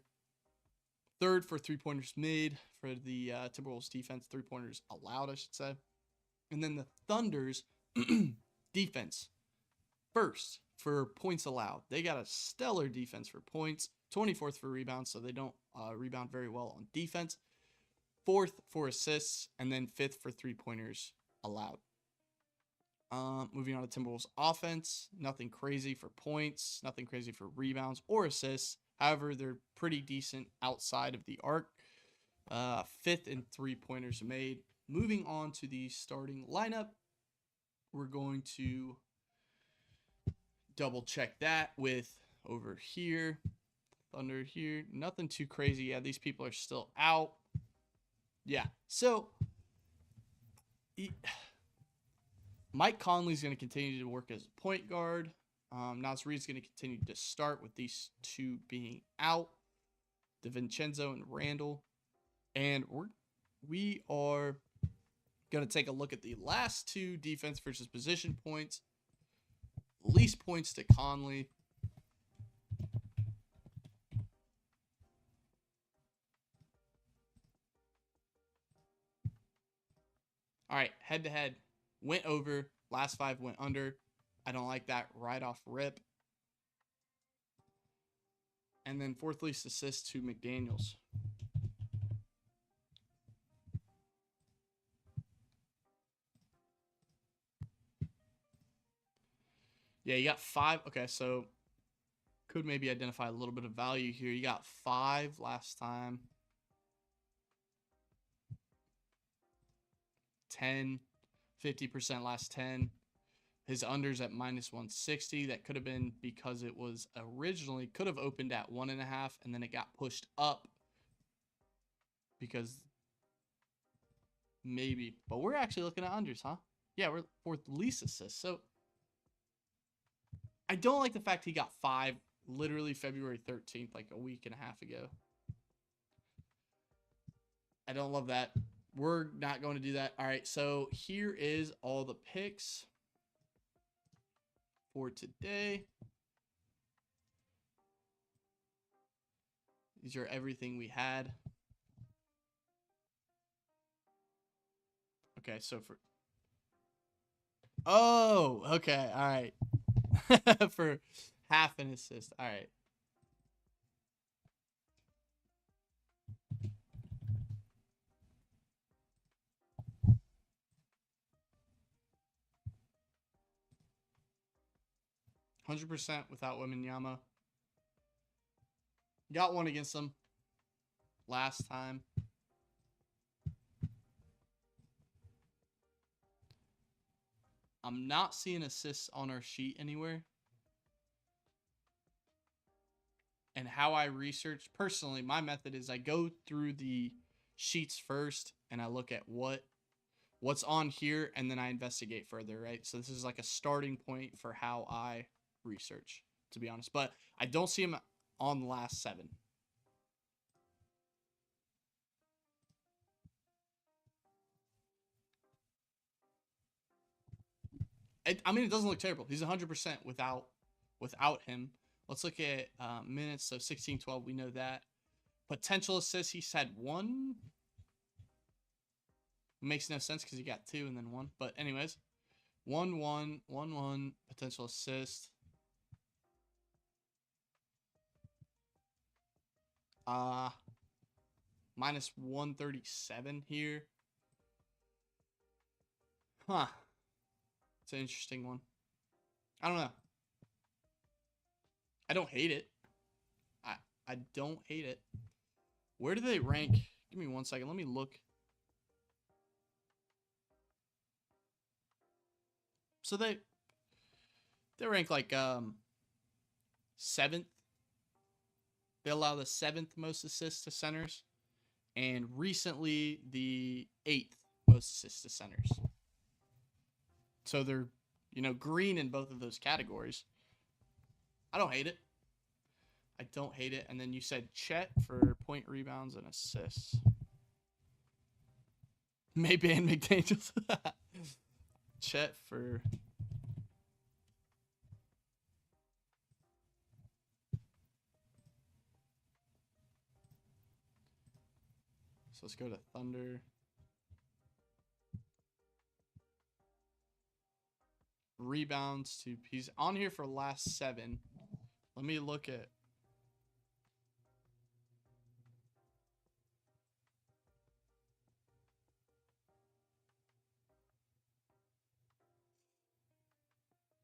3rd for 3-pointers made for the Timberwolves defense. 3-pointers allowed, I should say. And then the Thunder's defense. 1st for points allowed. They got a stellar defense for points. 24th for rebounds, so they don't rebound very well on defense. 4th for assists. And then 5th for 3-pointers allowed. Moving on to Timberwolves offense, nothing crazy for points, nothing crazy for rebounds or assists. However, they're pretty decent outside of the arc. 5th in 3-pointers made. Moving on to the starting lineup, we're going to double check that with over here, Thunder here. Nothing too crazy. Yeah, these people are still out. Yeah, so Mike Conley's going to continue to work as a point guard. Naz Reid's going to continue to start with these 2 being out, DiVincenzo and Randall. And we are going to take a look at the last 2 defense versus position points. Least points to Conley. All right, head-to-head. Went over. Last 5 went under. I don't like that right off rip. And then 4th least assist to McDaniels. Yeah, you got 5. Okay, so could maybe identify a little bit of value here. You got 5 last time. 10. 50% last 10. His unders at -160. That could have been because it was originally could have opened at 1.5 and then it got pushed up because maybe. But we're actually looking at unders, huh? Yeah, we're 4th least assists. So I don't like the fact he got 5 literally February 13th, like a week and a half ago. I don't love that. We're not going to do that. All right, so here is all the picks for today. These are everything we had. Okay, so okay, all right. For half an assist. All right. %, without Wembanyama. Got one against them last time. I'm not seeing assists on our sheet anywhere. And how I research, personally, my method is I go through the sheets first, and I look at what's on here, and then I investigate further, right? So this is like a starting point for how I research, to be honest. But I don't see him on the last 7. I mean, it doesn't look terrible. He's 100% without him. Let's look at minutes. So 16, 12, we know that. Potential assists, he's had 1. Makes no sense because he got 2 and then 1. But anyways, 1, 1, 1, 1. Potential assist. Minus 137 here. Huh. It's an interesting one. I don't know. I don't hate it. I don't hate it. Where do they rank? Give me 1 second. Let me look. So they rank like 7th. They allow the 7th most assists to centers, and recently the 8th most assists to centers. So they're, green in both of those categories. I don't hate it. I don't hate it. And then you said Chet for point, rebounds, and assists. Maybe and McDaniels. Chet for... So let's go to Thunder. Rebounds to... He's on here for last 7. Let me look at...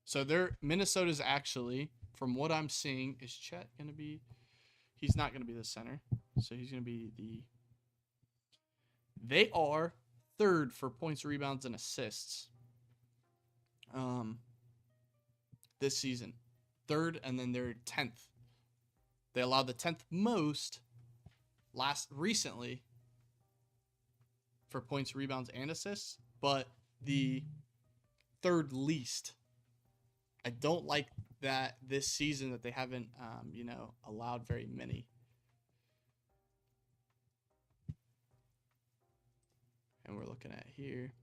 So Minnesota's actually, from what I'm seeing, is Chet going to be... He's not going to be the center. So he's going to be the... They are 3rd for points, rebounds, and assists. This season. 3rd, and then they're 10th. They allowed the 10th most recently for points, rebounds, and assists, but the 3rd least. I don't like that this season that they haven't, allowed very many. And we're looking at here.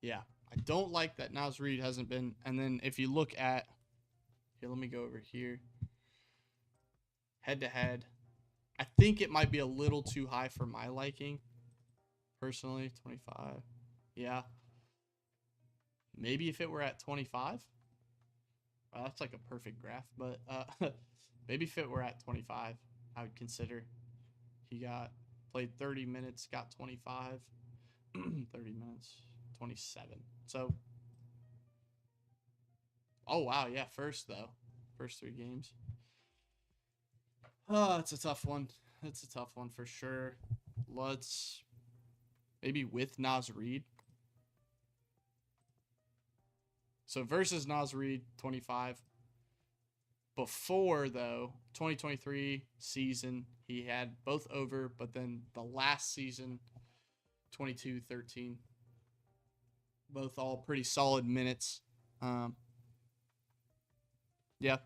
Yeah, I don't like that Naz Reid hasn't been. And then if you look at, here, let me go over here. Head to head. I think it might be a little too high for my liking. Personally, 25. Yeah. Maybe if it were at 25. Well, that's like a perfect graph. But maybe if it were at 25, I would consider. He played 30 minutes, got 25. 30 minutes, 27. So, oh, wow. Yeah, first, though. First 3 games. Oh, it's a tough one. It's a tough one for sure. Let's maybe with Naz Reid. So versus Naz Reid, 25. Before, though, 2023 season, he had both over, but then the last season, 22-13. Both all pretty solid minutes. Yeah.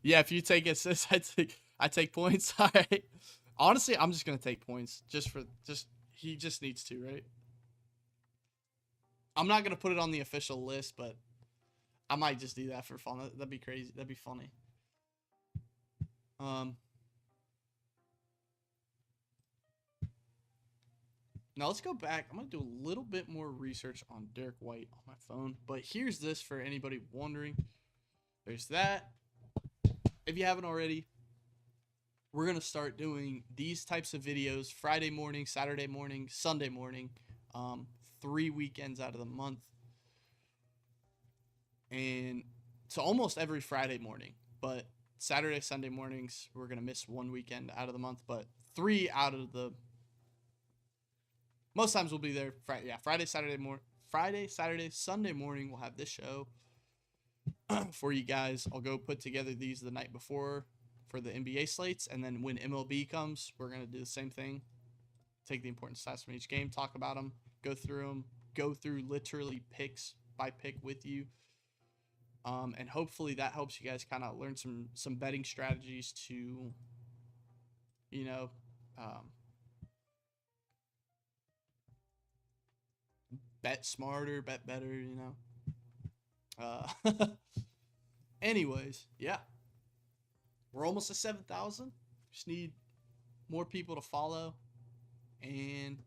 Yeah, if you take assists, I take points. All right. Honestly, I'm just gonna take points. He just needs to, right? I'm not gonna put it on the official list, but I might just do that for fun. That'd be crazy. That'd be funny. Now let's go back. I'm gonna do a little bit more research on Derek White on my phone. But here's this for anybody wondering. There's that. If you haven't already, we're going to start doing these types of videos Friday morning, Saturday morning, Sunday morning, 3 weekends out of the month. And so almost every Friday morning. But Saturday, Sunday mornings, we're going to miss 1 weekend out of the month. But 3 out of the... Most times we'll be there. Friday, Saturday, Sunday morning, we'll have this show. for you guys. I'll go put together these the night before for the NBA slates, and then when MLB comes, we're gonna do the same thing. Take the important stats from each game, talk about them, go through them, go through literally picks by pick with you. And hopefully that helps you guys kind of learn some betting strategies to, you know, um, bet smarter, bet better, you know. Anyways, yeah, we're almost at 7,000. Just need more people to follow and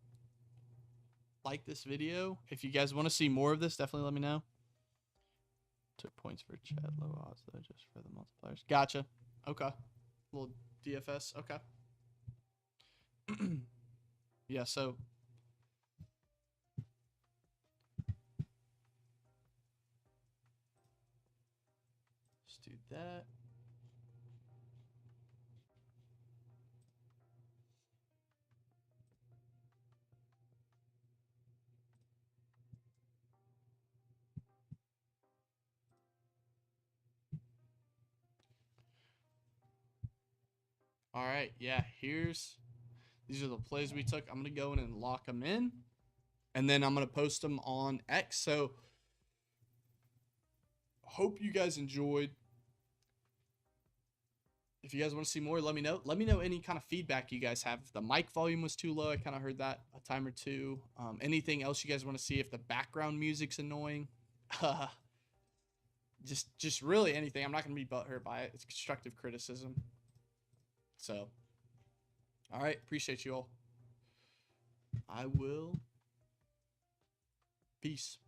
like this video. If you guys want to see more of this, definitely let me know. Took points for Chad, low odds though, just for the multipliers. Gotcha. Okay. Little DFS. Okay. Yeah, so let's do that. All right, yeah, these are the plays we took. I'm going to go in and lock them in, and then I'm going to post them on X. So hope you guys enjoyed. If you guys want to see more, let me know. Let me know any kind of feedback you guys have. If the mic volume was too low, I kind of heard that a time or two. Anything else you guys want to see? If the background music's annoying, just really anything. I'm not going to be butthurt by it. It's constructive criticism. So, all right. Appreciate you all. I will. Peace.